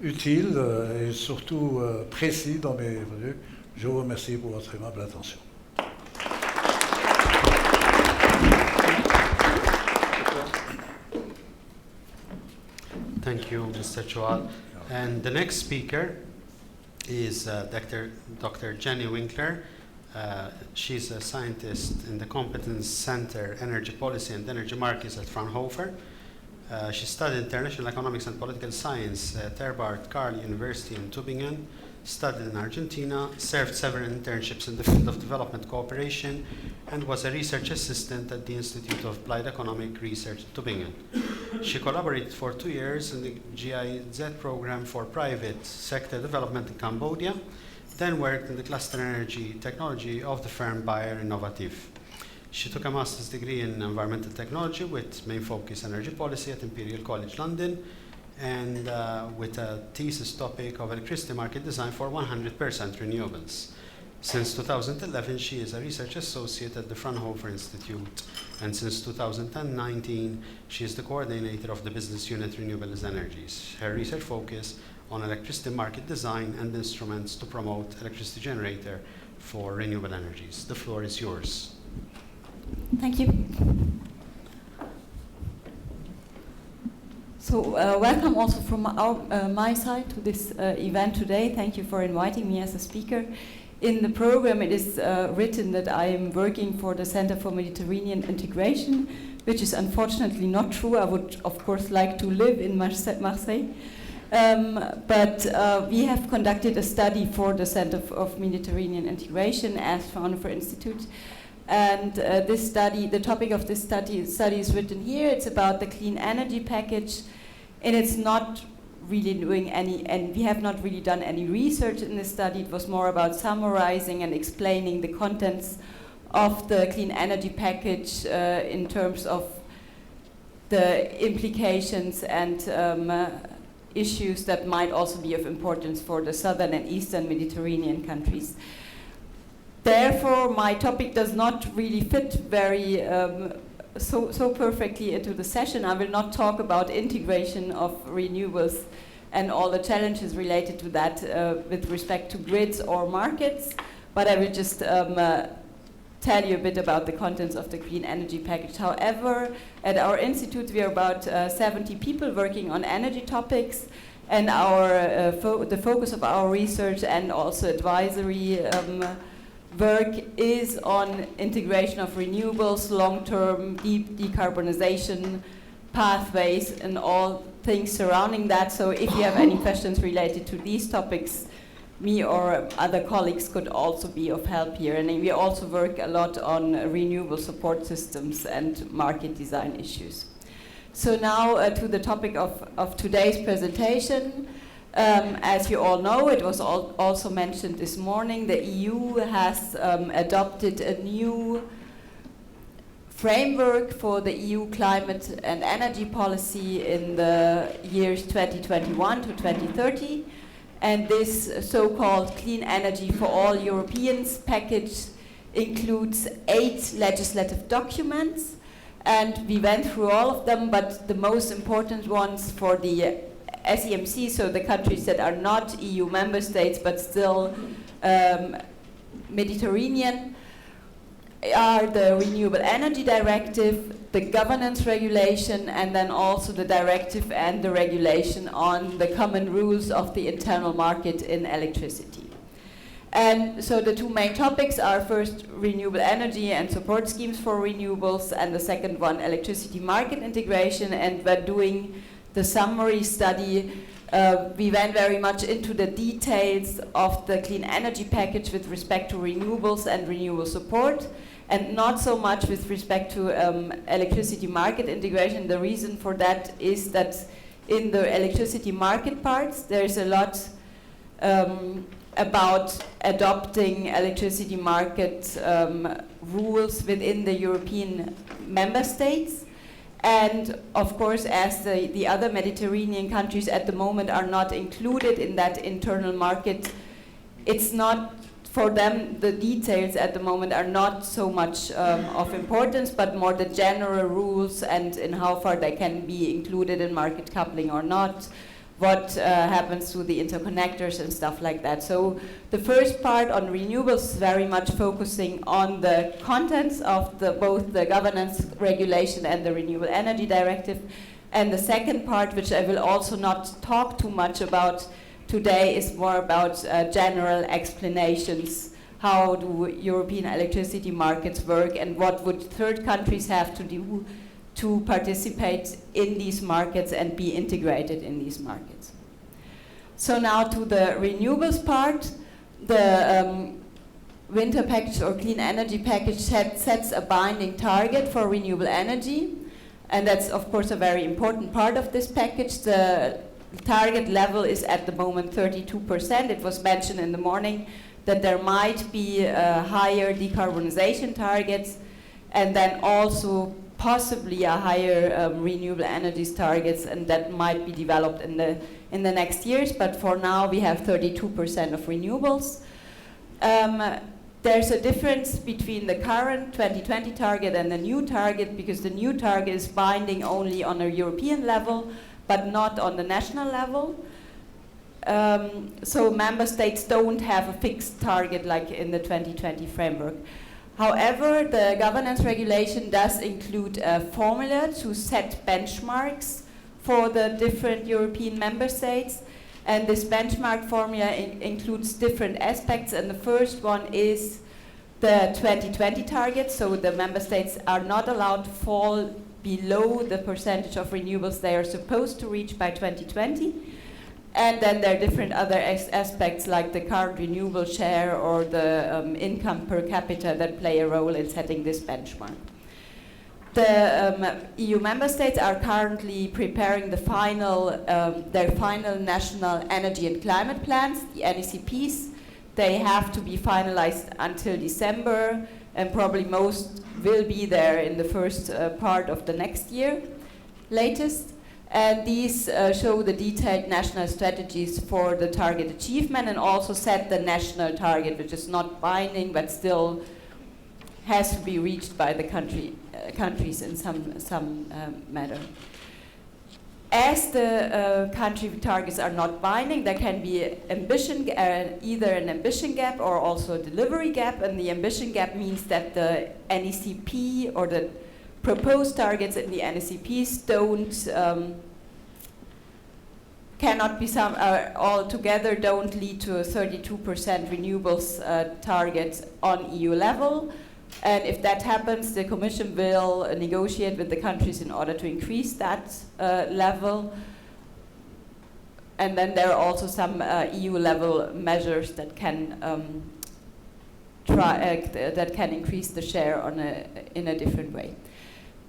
utile et surtout précis dans mes vues. Je vous remercie pour votre aimable attention. Thank you, Mr. Choual. And the next speaker is Dr. Jenny Winkler. She's a scientist in the Competence Center, Energy Policy and Energy Markets at Fraunhofer. She studied International Economics and Political Science at Herbert Karl University in Tübingen, studied in Argentina, served several internships in the field of development cooperation, and was a research assistant at the Institute of Applied Economic Research in Tübingen. She collaborated for 2 years in the GIZ program for private sector development in Cambodia, then worked in the cluster energy technology of the firm Bayer Innovative. She took a master's degree in environmental technology with main focus energy policy at Imperial College London, and with a thesis topic of electricity market design for 100% renewables. Since 2011, she is a research associate at the Fraunhofer Institute, and since 2019, she is the coordinator of the business unit Renewables Energies. Her research focus on electricity market design and instruments to promote electricity generator for renewable energies. The floor is yours. Thank you. So welcome also from my side to this event today. Thank you for inviting me as a speaker. In the program it is written that I am working for the Center for Mediterranean Integration, which is unfortunately not true. I would of course like to live in Marseille. But we have conducted a study for the Center of Mediterranean Integration as Fraunhofer Institute. And this study, the topic of this study is written here. It's about the clean energy package, and it's not really doing any, and we have not really done any research in this study. It was more about summarizing and explaining the contents of the clean energy package in terms of the implications and issues that might also be of importance for the southern and eastern Mediterranean countries. Therefore, my topic does not really fit very so perfectly into the session. I will not talk about integration of renewables and all the challenges related to that with respect to grids or markets, but I will just tell you a bit about the contents of the clean energy package. However, at our institute we are about 70 people working on energy topics, and our the focus of our research and also advisory work is on integration of renewables, long-term decarbonization pathways and all things surrounding that. So if you have any questions related to these topics, me or other colleagues could also be of help here. And we also work a lot on renewable support systems and market design issues. So now to the topic of today's presentation. As you all know, it was also mentioned this morning, the EU has adopted a new framework for the EU climate and energy policy in the years 2021 to 2030. And this so-called Clean Energy for All Europeans package includes 8 legislative documents. And we went through all of them, but the most important ones for the SEMC, so the countries that are not EU member states but still Mediterranean, are the Renewable Energy Directive, the Governance Regulation, and then also the Directive and the Regulation on the common rules of the internal market in electricity. And so the two main topics are first renewable energy and support schemes for renewables, and the second one electricity market integration. And when doing the summary study, we went very much into the details of the clean energy package with respect to renewables and renewable support, and not so much with respect to electricity market integration. The reason for that is that in the electricity market parts, there's a lot about adopting electricity market rules within the European member states. And of course, as the other Mediterranean countries at the moment are not included in that internal market, it's not, for them, the details at the moment are not so much of importance, but more the general rules and in how far they can be included in market coupling or not, what happens to the interconnectors and stuff like that. So the first part on renewables is very much focusing on the contents of both the governance regulation and the Renewable Energy Directive. And the second part, which I will also not talk too much about today, is more about general explanations. How do European electricity markets work, and what would third countries have to do to participate in these markets and be integrated in these markets. So now to the renewables part. The winter package or clean energy package sets a binding target for renewable energy, and that's of course a very important part of this package. The target level is at the moment 32%. It was mentioned in the morning that there might be higher decarbonization targets, and then also possibly a higher renewable energies targets, and that might be developed in the next years. But for now, we have 32% of renewables. There's a difference between the current 2020 target and the new target, because the new target is binding only on a European level, but not on the national level. So member states don't have a fixed target like in the 2020 framework. However, the governance regulation does include a formula to set benchmarks for the different European member states. And this benchmark formula includes different aspects. And the first one is the 2020 target. So the member states are not allowed to fall below the percentage of renewables they are supposed to reach by 2020. And then there are different other aspects like the current renewable share or the income per capita that play a role in setting this benchmark. The EU member states are currently preparing the their final national energy and climate plans, the NECPs. They have to be finalized until December, and probably most will be there in the first part of the next year, latest. And these show the detailed national strategies for the target achievement, and also set the national target, which is not binding but still has to be reached by the countries in some manner. As the country targets are not binding, there can be either an ambition gap or also a delivery gap. And the ambition gap means that the NECP or the proposed targets in the NECPs cannot be altogether don't lead to a 32% renewables target on EU level. And if that happens, the Commission will negotiate with the countries in order to increase that level. And then there are also some EU level measures that can increase the share in a different way.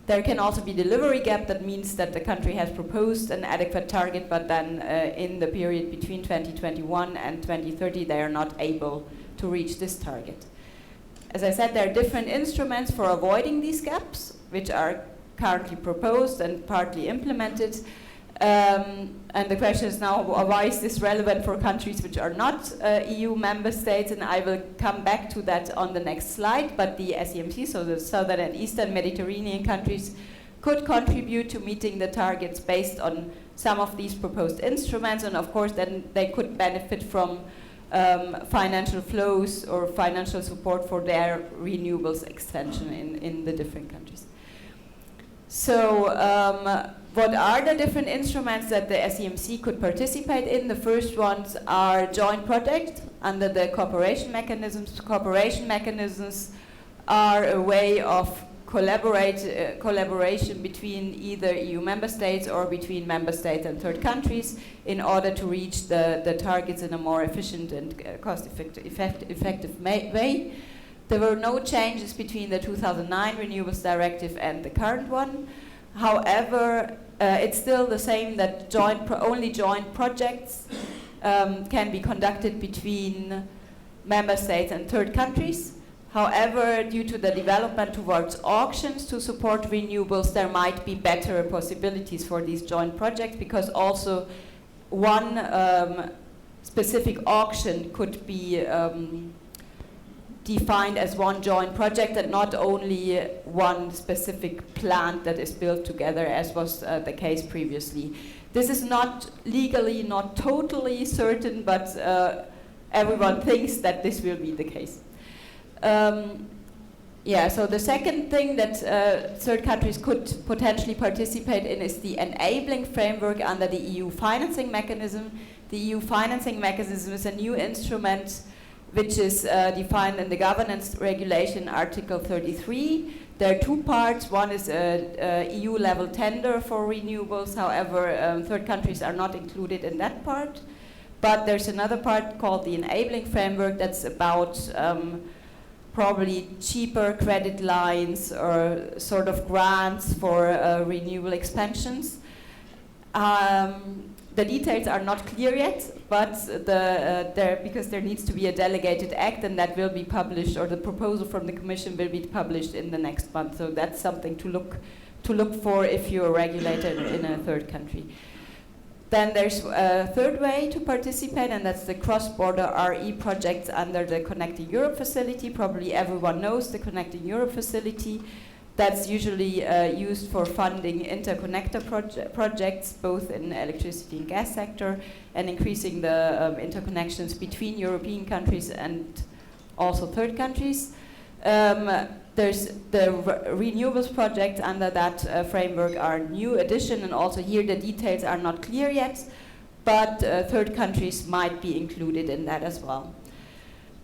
There can also be delivery gap. That means that the country has proposed an adequate target, but then in the period between 2021 and 2030, they are not able to reach this target. As I said, there are different instruments for avoiding these gaps, which are currently proposed and partly implemented. And the question is now, why is this relevant for countries which are not EU member states? And I will come back to that on the next slide. But the SEMC, so the Southern and Eastern Mediterranean countries, could contribute to meeting the targets based on some of these proposed instruments. And of course, then they could benefit from financial flows or financial support for their renewables extension in the different countries. So what are the different instruments that the SEMC could participate in? The first ones are joint projects under the cooperation mechanisms. Cooperation mechanisms are a way of collaboration between either EU member states or between member states and third countries in order to reach the targets in a more efficient and cost-effective way. There were no changes between the 2009 Renewables Directive and the current one. However, it's still the same that only joint projects can be conducted between member states and third countries. However, due to the development towards auctions to support renewables, there might be better possibilities for these joint projects, because also one specific auction could be defined as one joint project and not only one specific plant that is built together, as was the case previously. This is not legally not totally certain, but everyone thinks that this will be the case. So the second thing that third countries could potentially participate in is the enabling framework under the EU financing mechanism. The EU financing mechanism is a new instrument which is defined in the governance regulation, Article 33. There are two parts. One is a EU level tender for renewables. However, third countries are not included in that part. But there's another part called the enabling framework that's about probably cheaper credit lines or sort of grants for renewable expansions. The details are not clear yet, but because there needs to be a delegated act, and that will be published, or the proposal from the Commission will be published in the next month. So that's something to look for if you're a regulator in a third country. Then there's a third way to participate, and that's the cross-border RE projects under the Connecting Europe facility. Probably everyone knows the Connecting Europe facility. That's usually used for funding interconnector projects, both in electricity and gas sector, and increasing the interconnections between European countries and also third countries. There's the renewables projects under that framework are new addition, and also here the details are not clear yet, but third countries might be included in that as well.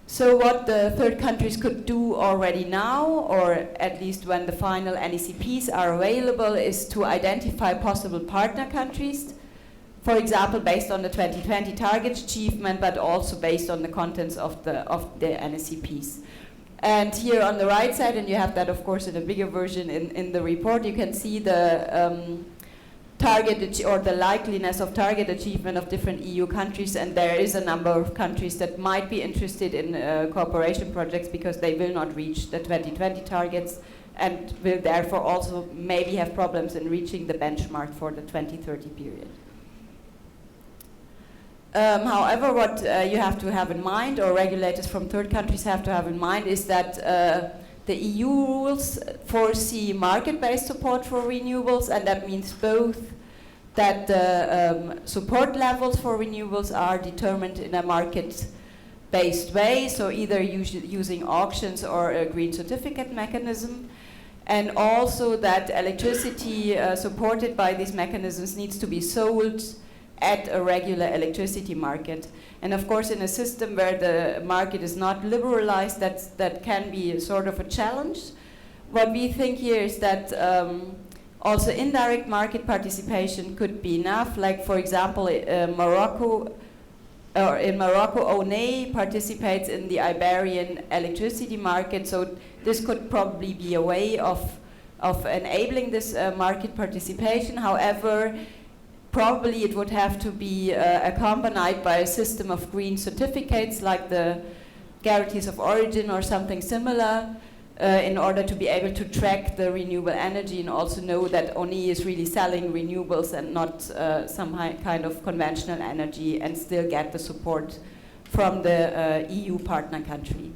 So what the third countries could do already now, or at least when the final NECPs are available, is to identify possible partner countries, for example, based on the 2020 target achievement, but also based on the contents of the NECPs. And here on the right side, and you have that of course in a bigger version in the report, you can see the target or the likeliness of target achievement of different EU countries, and there is a number of countries that might be interested in cooperation projects because they will not reach the 2020 targets and will therefore also maybe have problems in reaching the benchmark for the 2030 period. However, what you have to have in mind, or regulators from third countries have to have in mind, is that the EU rules foresee market-based support for renewables, and that means both that the support levels for renewables are determined in a market-based way, so either using auctions or a green certificate mechanism, and also that electricity supported by these mechanisms needs to be sold at a regular electricity market. And of course, in a system where the market is not liberalized, that can be sort of a challenge. What we think here is that also indirect market participation could be enough. Like for example, Morocco, ONE participates in the Iberian electricity market, so this could probably be a way of enabling this market participation. However, probably it would have to be accompanied by a system of green certificates like the guarantees of origin or something similar in order to be able to track the renewable energy and also know that ONE is really selling renewables and not some kind of conventional energy, and still get the support from the EU partner country.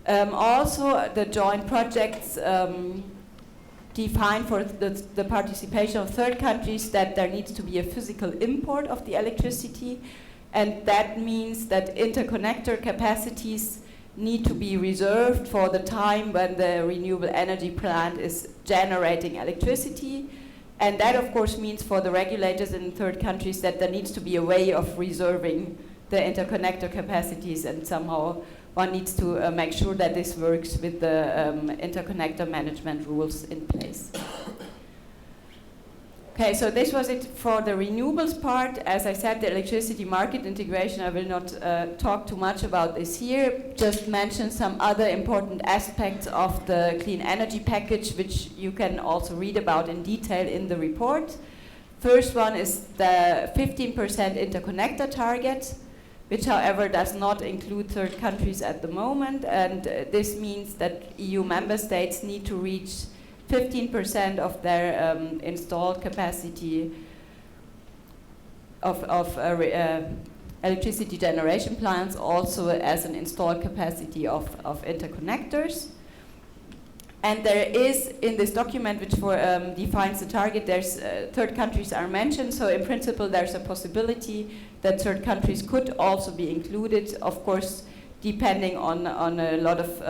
Also, the joint projects define for the participation of third countries that there needs to be a physical import of the electricity, and that means that interconnector capacities need to be reserved for the time when the renewable energy plant is generating electricity. And that of course means for the regulators in third countries that there needs to be a way of reserving the interconnector capacities, and somehow one needs to make sure that this works with the interconnector management rules in place. Okay, so this was it for the renewables part. As I said, the electricity market integration, I will not talk too much about this here, just mention some other important aspects of the clean energy package, which you can also read about in detail in the report. First one is the 15% interconnector target, which however does not include third countries at the moment, and this means that EU member states need to reach 15% of their installed capacity of electricity generation plants, also as an installed capacity of interconnectors. And there is, in this document which defines the target, there's third countries are mentioned, so in principle there's a possibility that third countries could also be included, of course depending on a lot of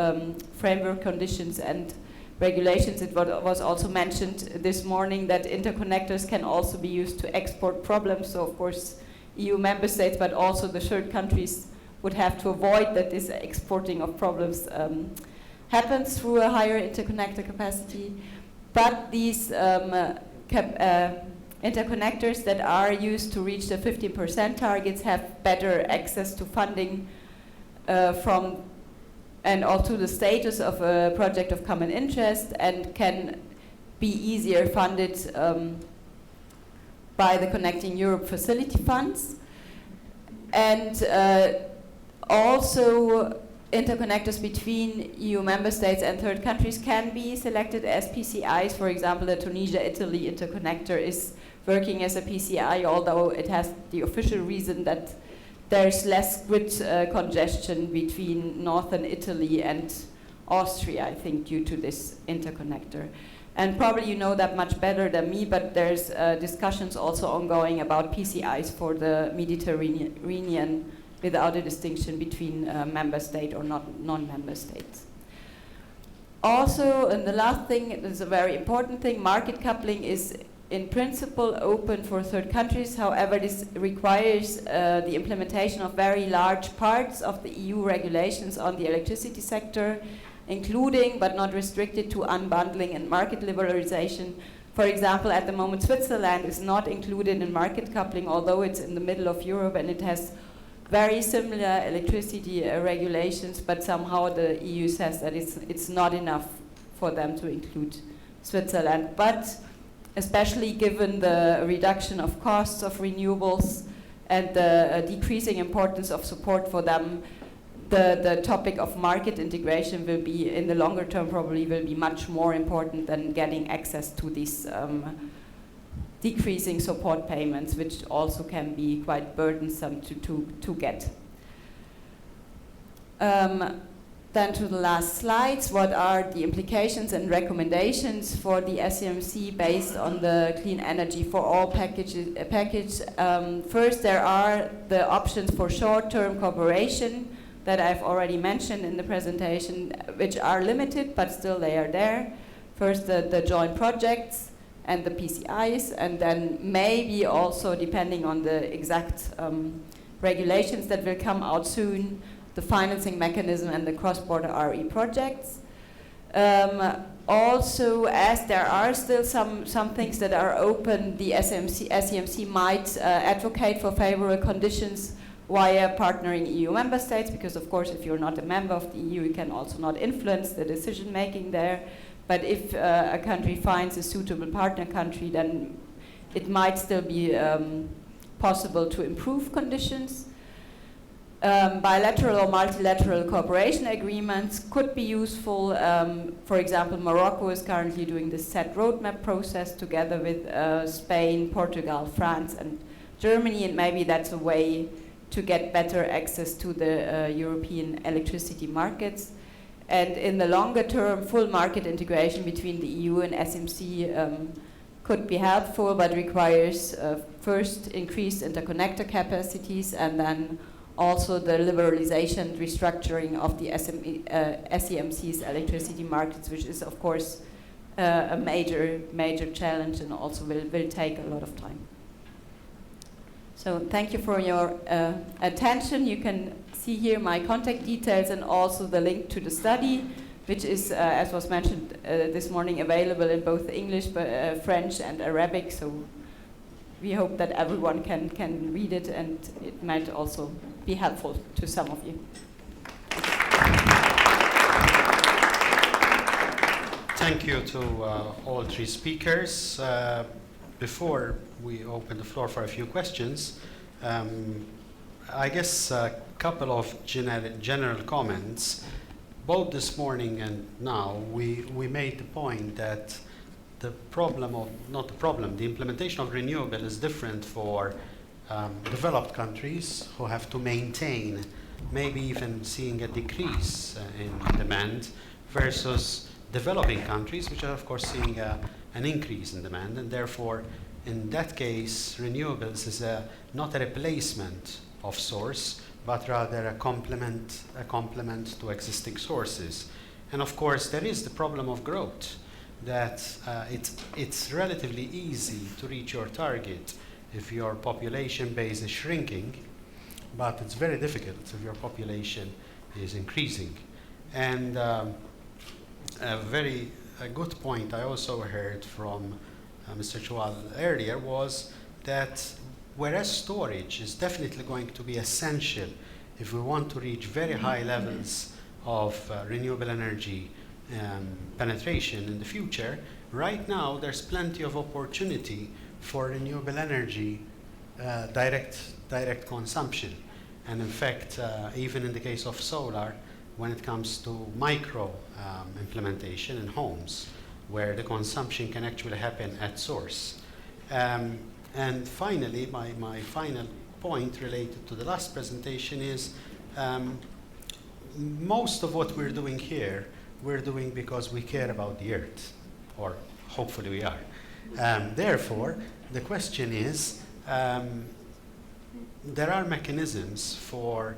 framework conditions and regulations. It was also mentioned this morning that interconnectors can also be used to export problems, so of course EU member states but also the third countries would have to avoid that this exporting of problems happens through a higher interconnector capacity. But these interconnectors that are used to reach the 15% targets have better access to funding from and also the status of a project of common interest, and can be easier funded by the Connecting Europe Facility funds. And also interconnectors between EU member states and third countries can be selected as PCIs. For example, the Tunisia-Italy interconnector is working as a PCI, although it has the official reason that there's less grid congestion between northern Italy and Austria, I think, due to this interconnector. And probably you know that much better than me, but there's discussions also ongoing about PCIs for the Mediterranean without a distinction between member state or non-member states. Also, and the last thing is a very important thing, market coupling is in principle open for third countries. However, this requires the implementation of very large parts of the EU regulations on the electricity sector, including but not restricted to unbundling and market liberalization. For example, at the moment Switzerland is not included in market coupling, although it's in the middle of Europe and it has very similar electricity regulations, but somehow the EU says that it's not enough for them to include Switzerland. But especially given the reduction of costs of renewables and the decreasing importance of support for them, the topic of market integration will be, in the longer term, probably will be much more important than getting access to these decreasing support payments, which also can be quite burdensome to get. Then to the last slides, what are the implications and recommendations for the SEMC based on the Clean Energy for All package? First, there are the options for short-term cooperation that I've already mentioned in the presentation, which are limited, but still they are there. First, the joint projects and the PCIs, and then maybe also, depending on the exact regulations that will come out soon, the financing mechanism and the cross-border RE projects. Also, as there are still some things that are open, the SEMC might advocate for favorable conditions via partnering EU member states, because of course if you're not a member of the EU, you can also not influence the decision making there. But if a country finds a suitable partner country, then it might still be possible to improve conditions. Bilateral or multilateral cooperation agreements could be useful. For example, Morocco is currently doing the set roadmap process together with Spain, Portugal, France, and Germany, and maybe that's a way to get better access to the European electricity markets. And in the longer term, full market integration between the EU and SMC could be helpful, but requires first increased interconnector capacities, and then also the liberalization, restructuring of the SEMC's electricity markets, which is of course a major challenge and also will take a lot of time. So thank you for your attention. You can see here my contact details and also the link to the study, which is, as was mentioned this morning, available in both English, French and Arabic. So we hope that everyone can read it, and it might also be helpful to some of you. Thank you to all three speakers. Before we open the floor for a few questions, I guess a couple of general comments. Both this morning and now, we made the point that the implementation of renewable is different for developed countries who have to maintain, maybe even seeing a decrease in demand, versus developing countries, which are of course seeing an increase in demand, and therefore in that case renewables is not a replacement of source, but rather a complement to existing sources. And of course there is the problem of growth, that it's relatively easy to reach your target if your population base is shrinking, but it's very difficult if your population is increasing. And a good point I also heard from Mr. Choual earlier was that whereas storage is definitely going to be essential if we want to reach very high levels of renewable energy penetration in the future, right now there's plenty of opportunity for renewable energy direct consumption. And in fact, even in the case of solar, when it comes to micro implementation in homes, where the consumption can actually happen at source. And finally, my final point related to the last presentation is most of what we're doing here, we're doing because we care about the earth, or hopefully we are. Therefore, the question is, there are mechanisms for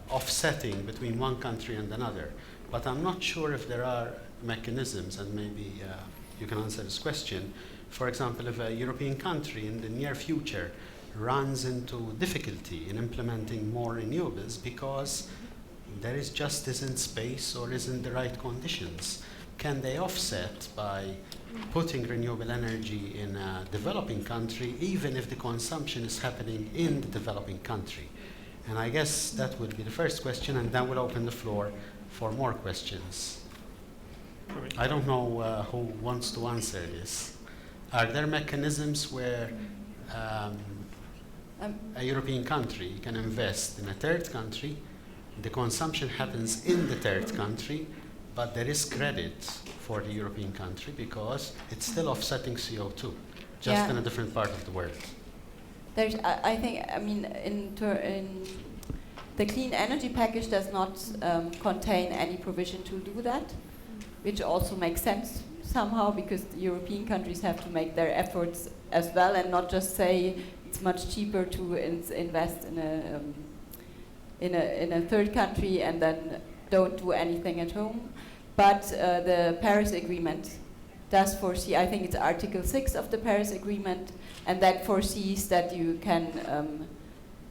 offsetting between one country and another, but I'm not sure if there are mechanisms, and maybe you can answer this question. For example, if a European country in the near future runs into difficulty in implementing more renewables because there just isn't space or isn't the right conditions, can they offset by putting renewable energy in a developing country, even if the consumption is happening in the developing country? And I guess that would be the first question, and then we'll open the floor for more questions. I don't know who wants to answer this. Are there mechanisms where a European country can invest in a third country, the consumption happens in the third country, but there is credit for the European country because it's still offsetting CO2, just in a different part of the world? There's, I think, I mean, in the clean energy package does not contain any provision to do that, which also makes sense somehow, because the European countries have to make their efforts as well and not just say it's much cheaper to invest in a third country and then don't do anything at home. But the Paris Agreement does foresee, I think it's Article 6 of the Paris Agreement, and that foresees that you can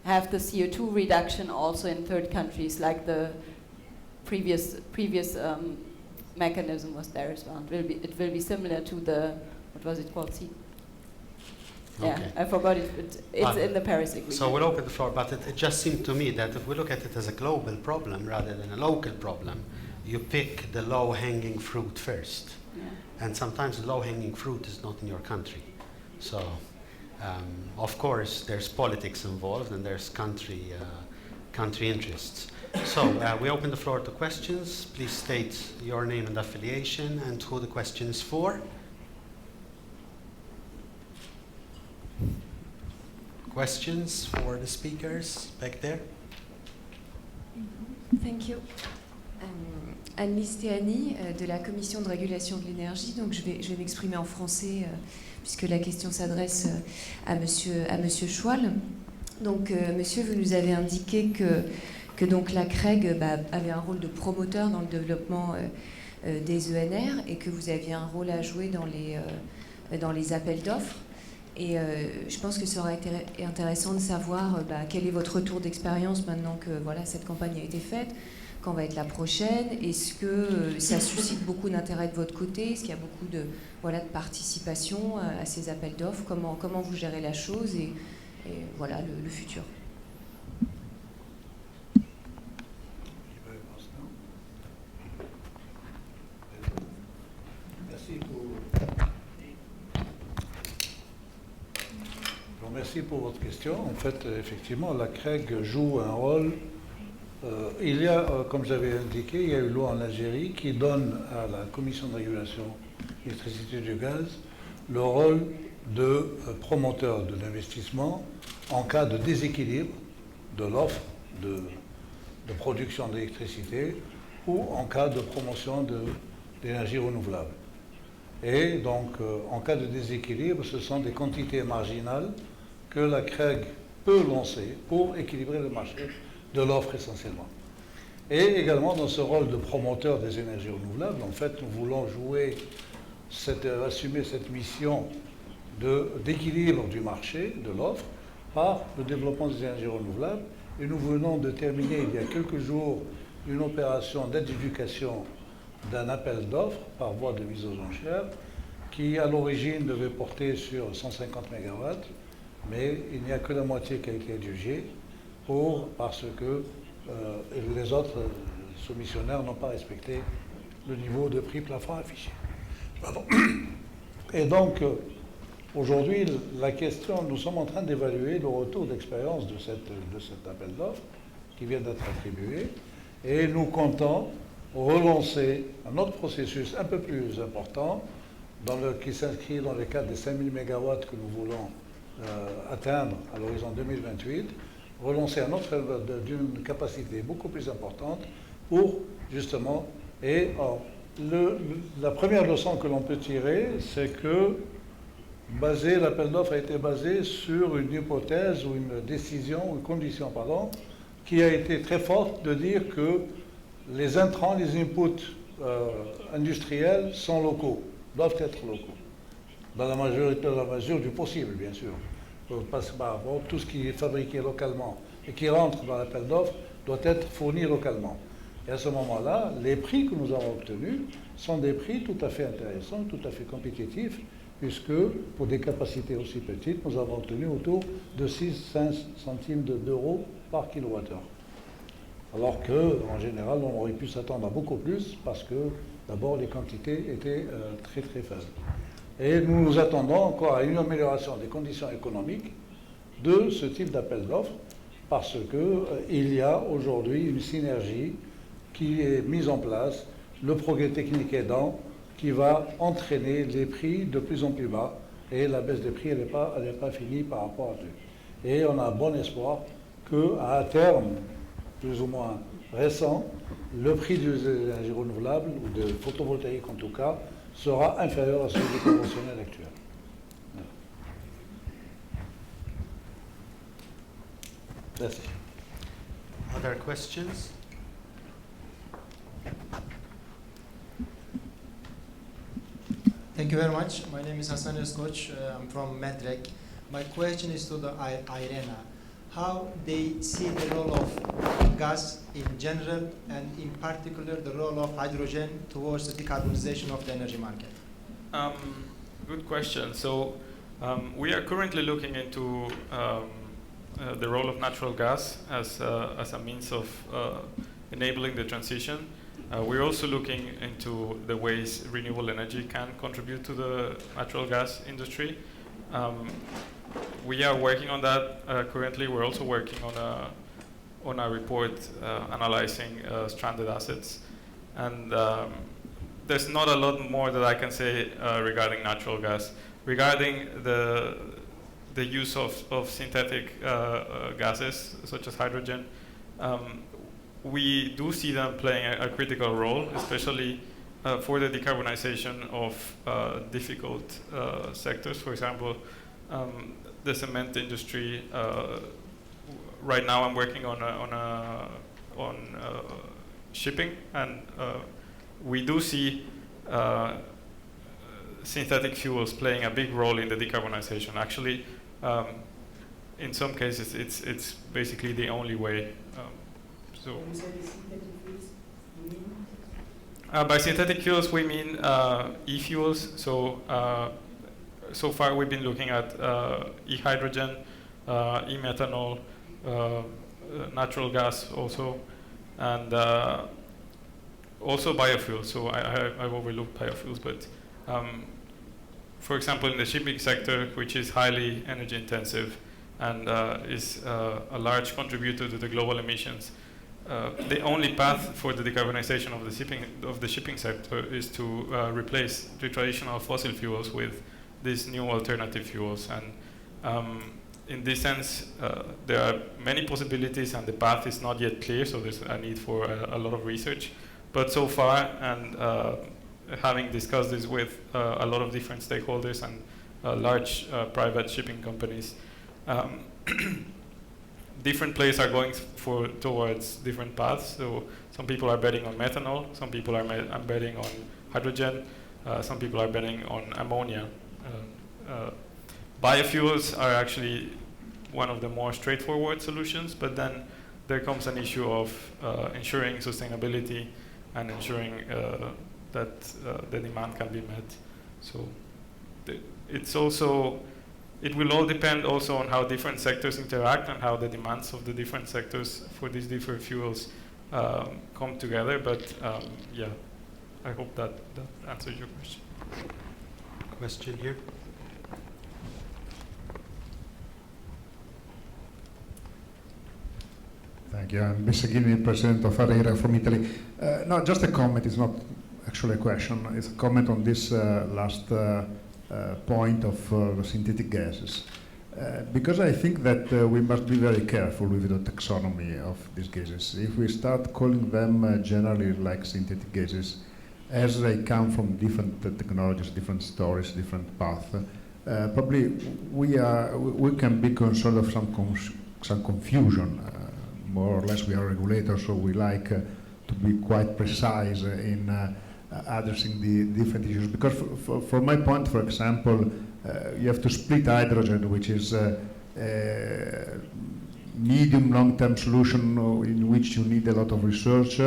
have the CO2 reduction also in third countries, like the previous mechanism was there as well. It will be similar to the, what was it called? Yeah, Okay. I forgot it, but it's in the Paris Agreement. So we'll open the floor, but it just seemed to me that if we look at it as a global problem rather than a local problem, you pick the low-hanging fruit first. Yeah. And sometimes the low-hanging fruit is not in your country. So, of course, there's politics involved and there's country interests. So, we open the floor to questions. Please state your name and affiliation and who the question is for. Questions for the speakers back there? Thank you. Anne-Lise Théani de la Commission de régulation de l'énergie. Donc je vais m'exprimer en français puisque la question s'adresse à monsieur Choual. Donc monsieur, vous nous avez indiqué que donc la CREG avait un rôle de promoteur dans le développement des ENR et que vous aviez un rôle à jouer dans les appels d'offres. Et je pense que ça aurait été intéressant de savoir quel est votre retour d'expérience maintenant que voilà, cette campagne a été faite. Quand va être la prochaine? Est-ce que ça suscite beaucoup d'intérêt de votre côté? Est-ce qu'il y a beaucoup de participation à ces appels d'offres? Comment vous gérez la chose et voilà le futur? Merci pour votre question. En fait, effectivement, la CREG joue un rôle. Il y a, comme j'avais indiqué, il y a une loi en Algérie qui donne à la Commission de régulation de l'électricité et du gaz le rôle de promoteur de l'investissement en cas de déséquilibre de l'offre de production d'électricité ou en cas de promotion d'énergie renouvelable. Et donc, en cas de déséquilibre, ce sont des quantités marginales que la CREG peut lancer pour équilibrer le marché de l'offre essentiellement. Et également dans ce rôle de promoteur des énergies renouvelables, en fait, nous voulons assumer cette mission d'équilibre du marché, de l'offre, par le développement des énergies renouvelables. Et nous venons de terminer il y a quelques jours une opération d'adjudication d'un appel d'offres par voie de mise aux enchères qui à l'origine devait porter sur 150 MW, mais il n'y a que la moitié qui a été adjugée parce que les autres soumissionnaires n'ont pas respecté le niveau de prix plafond affiché. Pardon. Et donc, aujourd'hui, la question, nous sommes en train d'évaluer le retour d'expérience de cet appel d'offres qui vient d'être attribué, et nous comptons relancer un autre processus un peu plus important qui s'inscrit dans le cadre des 5000 MW que nous voulons atteindre à l'horizon 2028, relancer un autre d'une capacité beaucoup plus importante pour justement, la première leçon que l'on peut tirer, c'est que l'appel d'offres a été basé sur une hypothèse ou une décision, une condition, pardon, qui a été très forte de dire que les intrants, les inputs industriels sont locaux, doivent être locaux, dans la mesure du possible, bien sûr. Parce que tout ce qui est fabriqué localement et qui rentre dans l'appel d'offres doit être fourni localement. Et à ce moment-là, les prix que nous avons obtenus sont des prix tout à fait intéressants, tout à fait compétitifs, puisque pour des capacités aussi petites, nous avons obtenu autour de 6-5 centimes d'euros par kilowattheure. Alors qu'en général, on aurait pu s'attendre à beaucoup plus, parce que d'abord les quantités étaient très très faibles. Et nous nous attendons encore à une amélioration des conditions économiques de ce type d'appel d'offres, parce qu'il y a aujourd'hui une synergie qui est mise en place, le progrès technique aidant, qui va entraîner les prix de plus en plus bas, et la baisse des prix, elle n'est pas finie par rapport à tout. Et on a bon espoir qu'à terme, plus ou moins récent, le prix des énergies renouvelables, ou de photovoltaïque en tout cas, sera inférieur à celui du conventionnel actuel. Merci. Other questions? Thank you very much. My name is Hassan Özkoç. I'm from MEDREG. My question is to the IRENA. How they see the role of gas in general, and in particular the role of hydrogen towards the decarbonization of the energy market? Good question. So we are currently looking into the role of natural gas as a means of enabling the transition. We're also looking into the ways renewable energy can contribute to the natural gas industry. We are working on that currently. We're also working on a report analyzing stranded assets. And there's not a lot more that I can say regarding natural gas. Regarding the use of synthetic gases, such as hydrogen, we do see them playing a critical role, especially for the decarbonization of difficult sectors. For example, the cement industry. Right now, I'm working on shipping, and we do see synthetic fuels playing a big role in the decarbonization. Actually, in some cases, it's basically the only way. So, when you say synthetic fuels, you mean? by synthetic fuels, we mean e-fuels. So far, we've been looking at e-hydrogen, e-methanol, natural gas also, and also biofuels. So I've overlooked biofuels, but for example, in the shipping sector, which is highly energy intensive and is a large contributor to the global emissions, the only path for the decarbonization of the shipping sector is to replace the traditional fossil fuels with these new alternative fuels. And in this sense, there are many possibilities, and the path is not yet clear, so there's a need for a lot of research. But so far, and having discussed this with a lot of different stakeholders and large private shipping companies, different players are going towards different paths. So some people are betting on methanol, some people are betting on hydrogen, some people are betting on ammonia. Biofuels are actually one of the more straightforward solutions, but then there comes an issue of ensuring sustainability and ensuring that the demand can be met. So it will all depend also on how different sectors interact and how the demands of the different sectors for these different fuels come together. But yeah, I hope that answers your question. Question here. Thank you. I'm Bissaghini, President of ARERA from Italy. No, just a comment. It's not actually a question. It's a comment on this last point of synthetic gases. Because I think that we must be very careful with the taxonomy of these gases. If we start calling them generally like synthetic gases, as they come from different technologies, different stories, different paths, probably we can be concerned of some confusion. More or less, we are regulators, so we like to be quite precise in addressing the different issues. Because from my point, for example, you have to split hydrogen, which is a medium long-term solution in which you need a lot of research,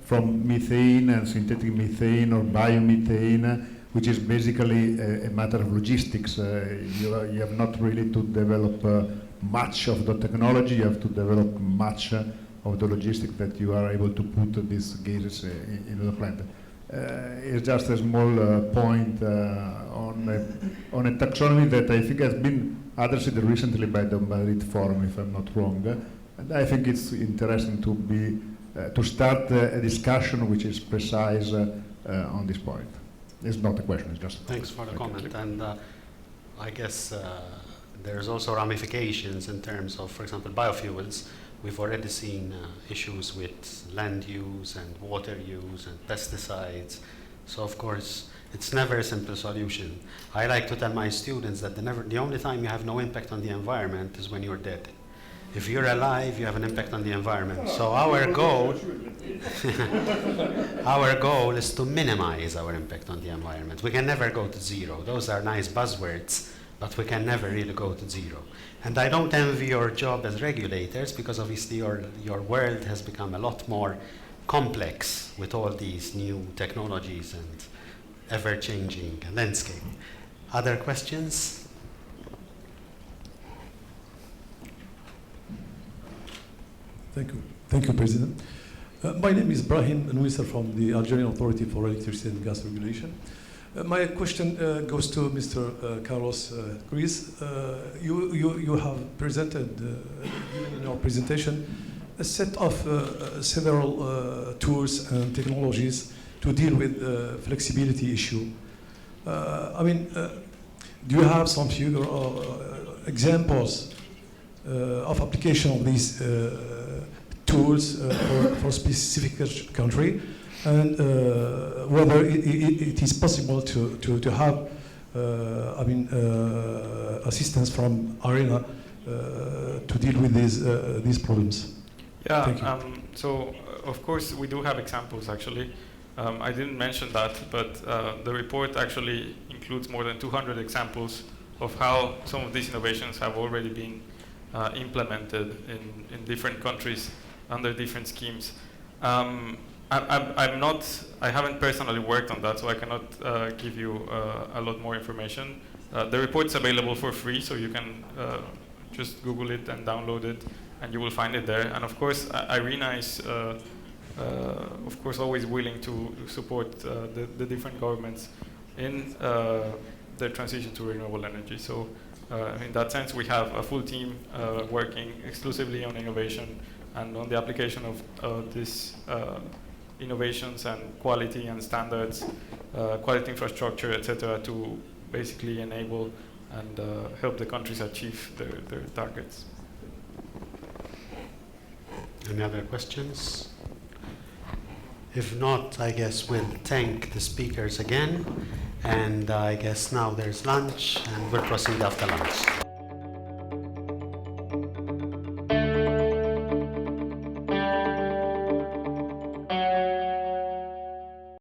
from methane and synthetic methane or biomethane, which is basically a matter of logistics. You have not really to develop much of the technology, you have to develop much of the logistics that you are able to put these gases into the plant. It's just a small point on a taxonomy that I think has been addressed recently by the Madrid Forum, if I'm not wrong. And I think it's interesting to start a discussion which is precise on this point. It's not a question, it's just Thanks for the comment. And I guess there's also ramifications in terms of, for example, biofuels. We've already seen issues with land use and water use and pesticides. So of course, it's never a simple solution. I like to tell my students that the only time you have no impact on the environment is when you're dead. If you're alive, you have an impact on the environment. So our goal is to minimize our impact on the environment. We can never go to zero. Those are nice buzzwords, but we can never really go to zero. And I don't envy your job as regulators, because obviously your world has become a lot more complex with all these new technologies and ever-changing landscape. Other questions? Thank you, President. My name is Brahim Anouissa from the Algerian Authority for Electricity and Gas Regulation. My question goes to Mr. Carlos Ruiz. You have presented in your presentation a set of several tools and technologies to deal with the flexibility issue. Do you have some figure or examples of application of these tools for specific country, and whether it is possible to have assistance from IRENA to deal with these problems? Yeah, Thank you. so of course we do have examples actually. I didn't mention that, but the report actually includes more than 200 examples of how some of these innovations have already been implemented in different countries under different schemes. I haven't personally worked on that, so I cannot give you a lot more information. The report's available for free, so you can just Google it and download it, and you will find it there. And of course, IRENA is, of course, always willing to support the different governments in their transition to renewable energy. So in that sense, we have a full team working exclusively on innovation and on the application of these innovations and quality and standards, quality infrastructure, etc., to basically enable and help the countries achieve their targets. Any other questions? If not, I guess we'll thank the speakers again, and I guess now there's lunch, and we'll proceed after lunch.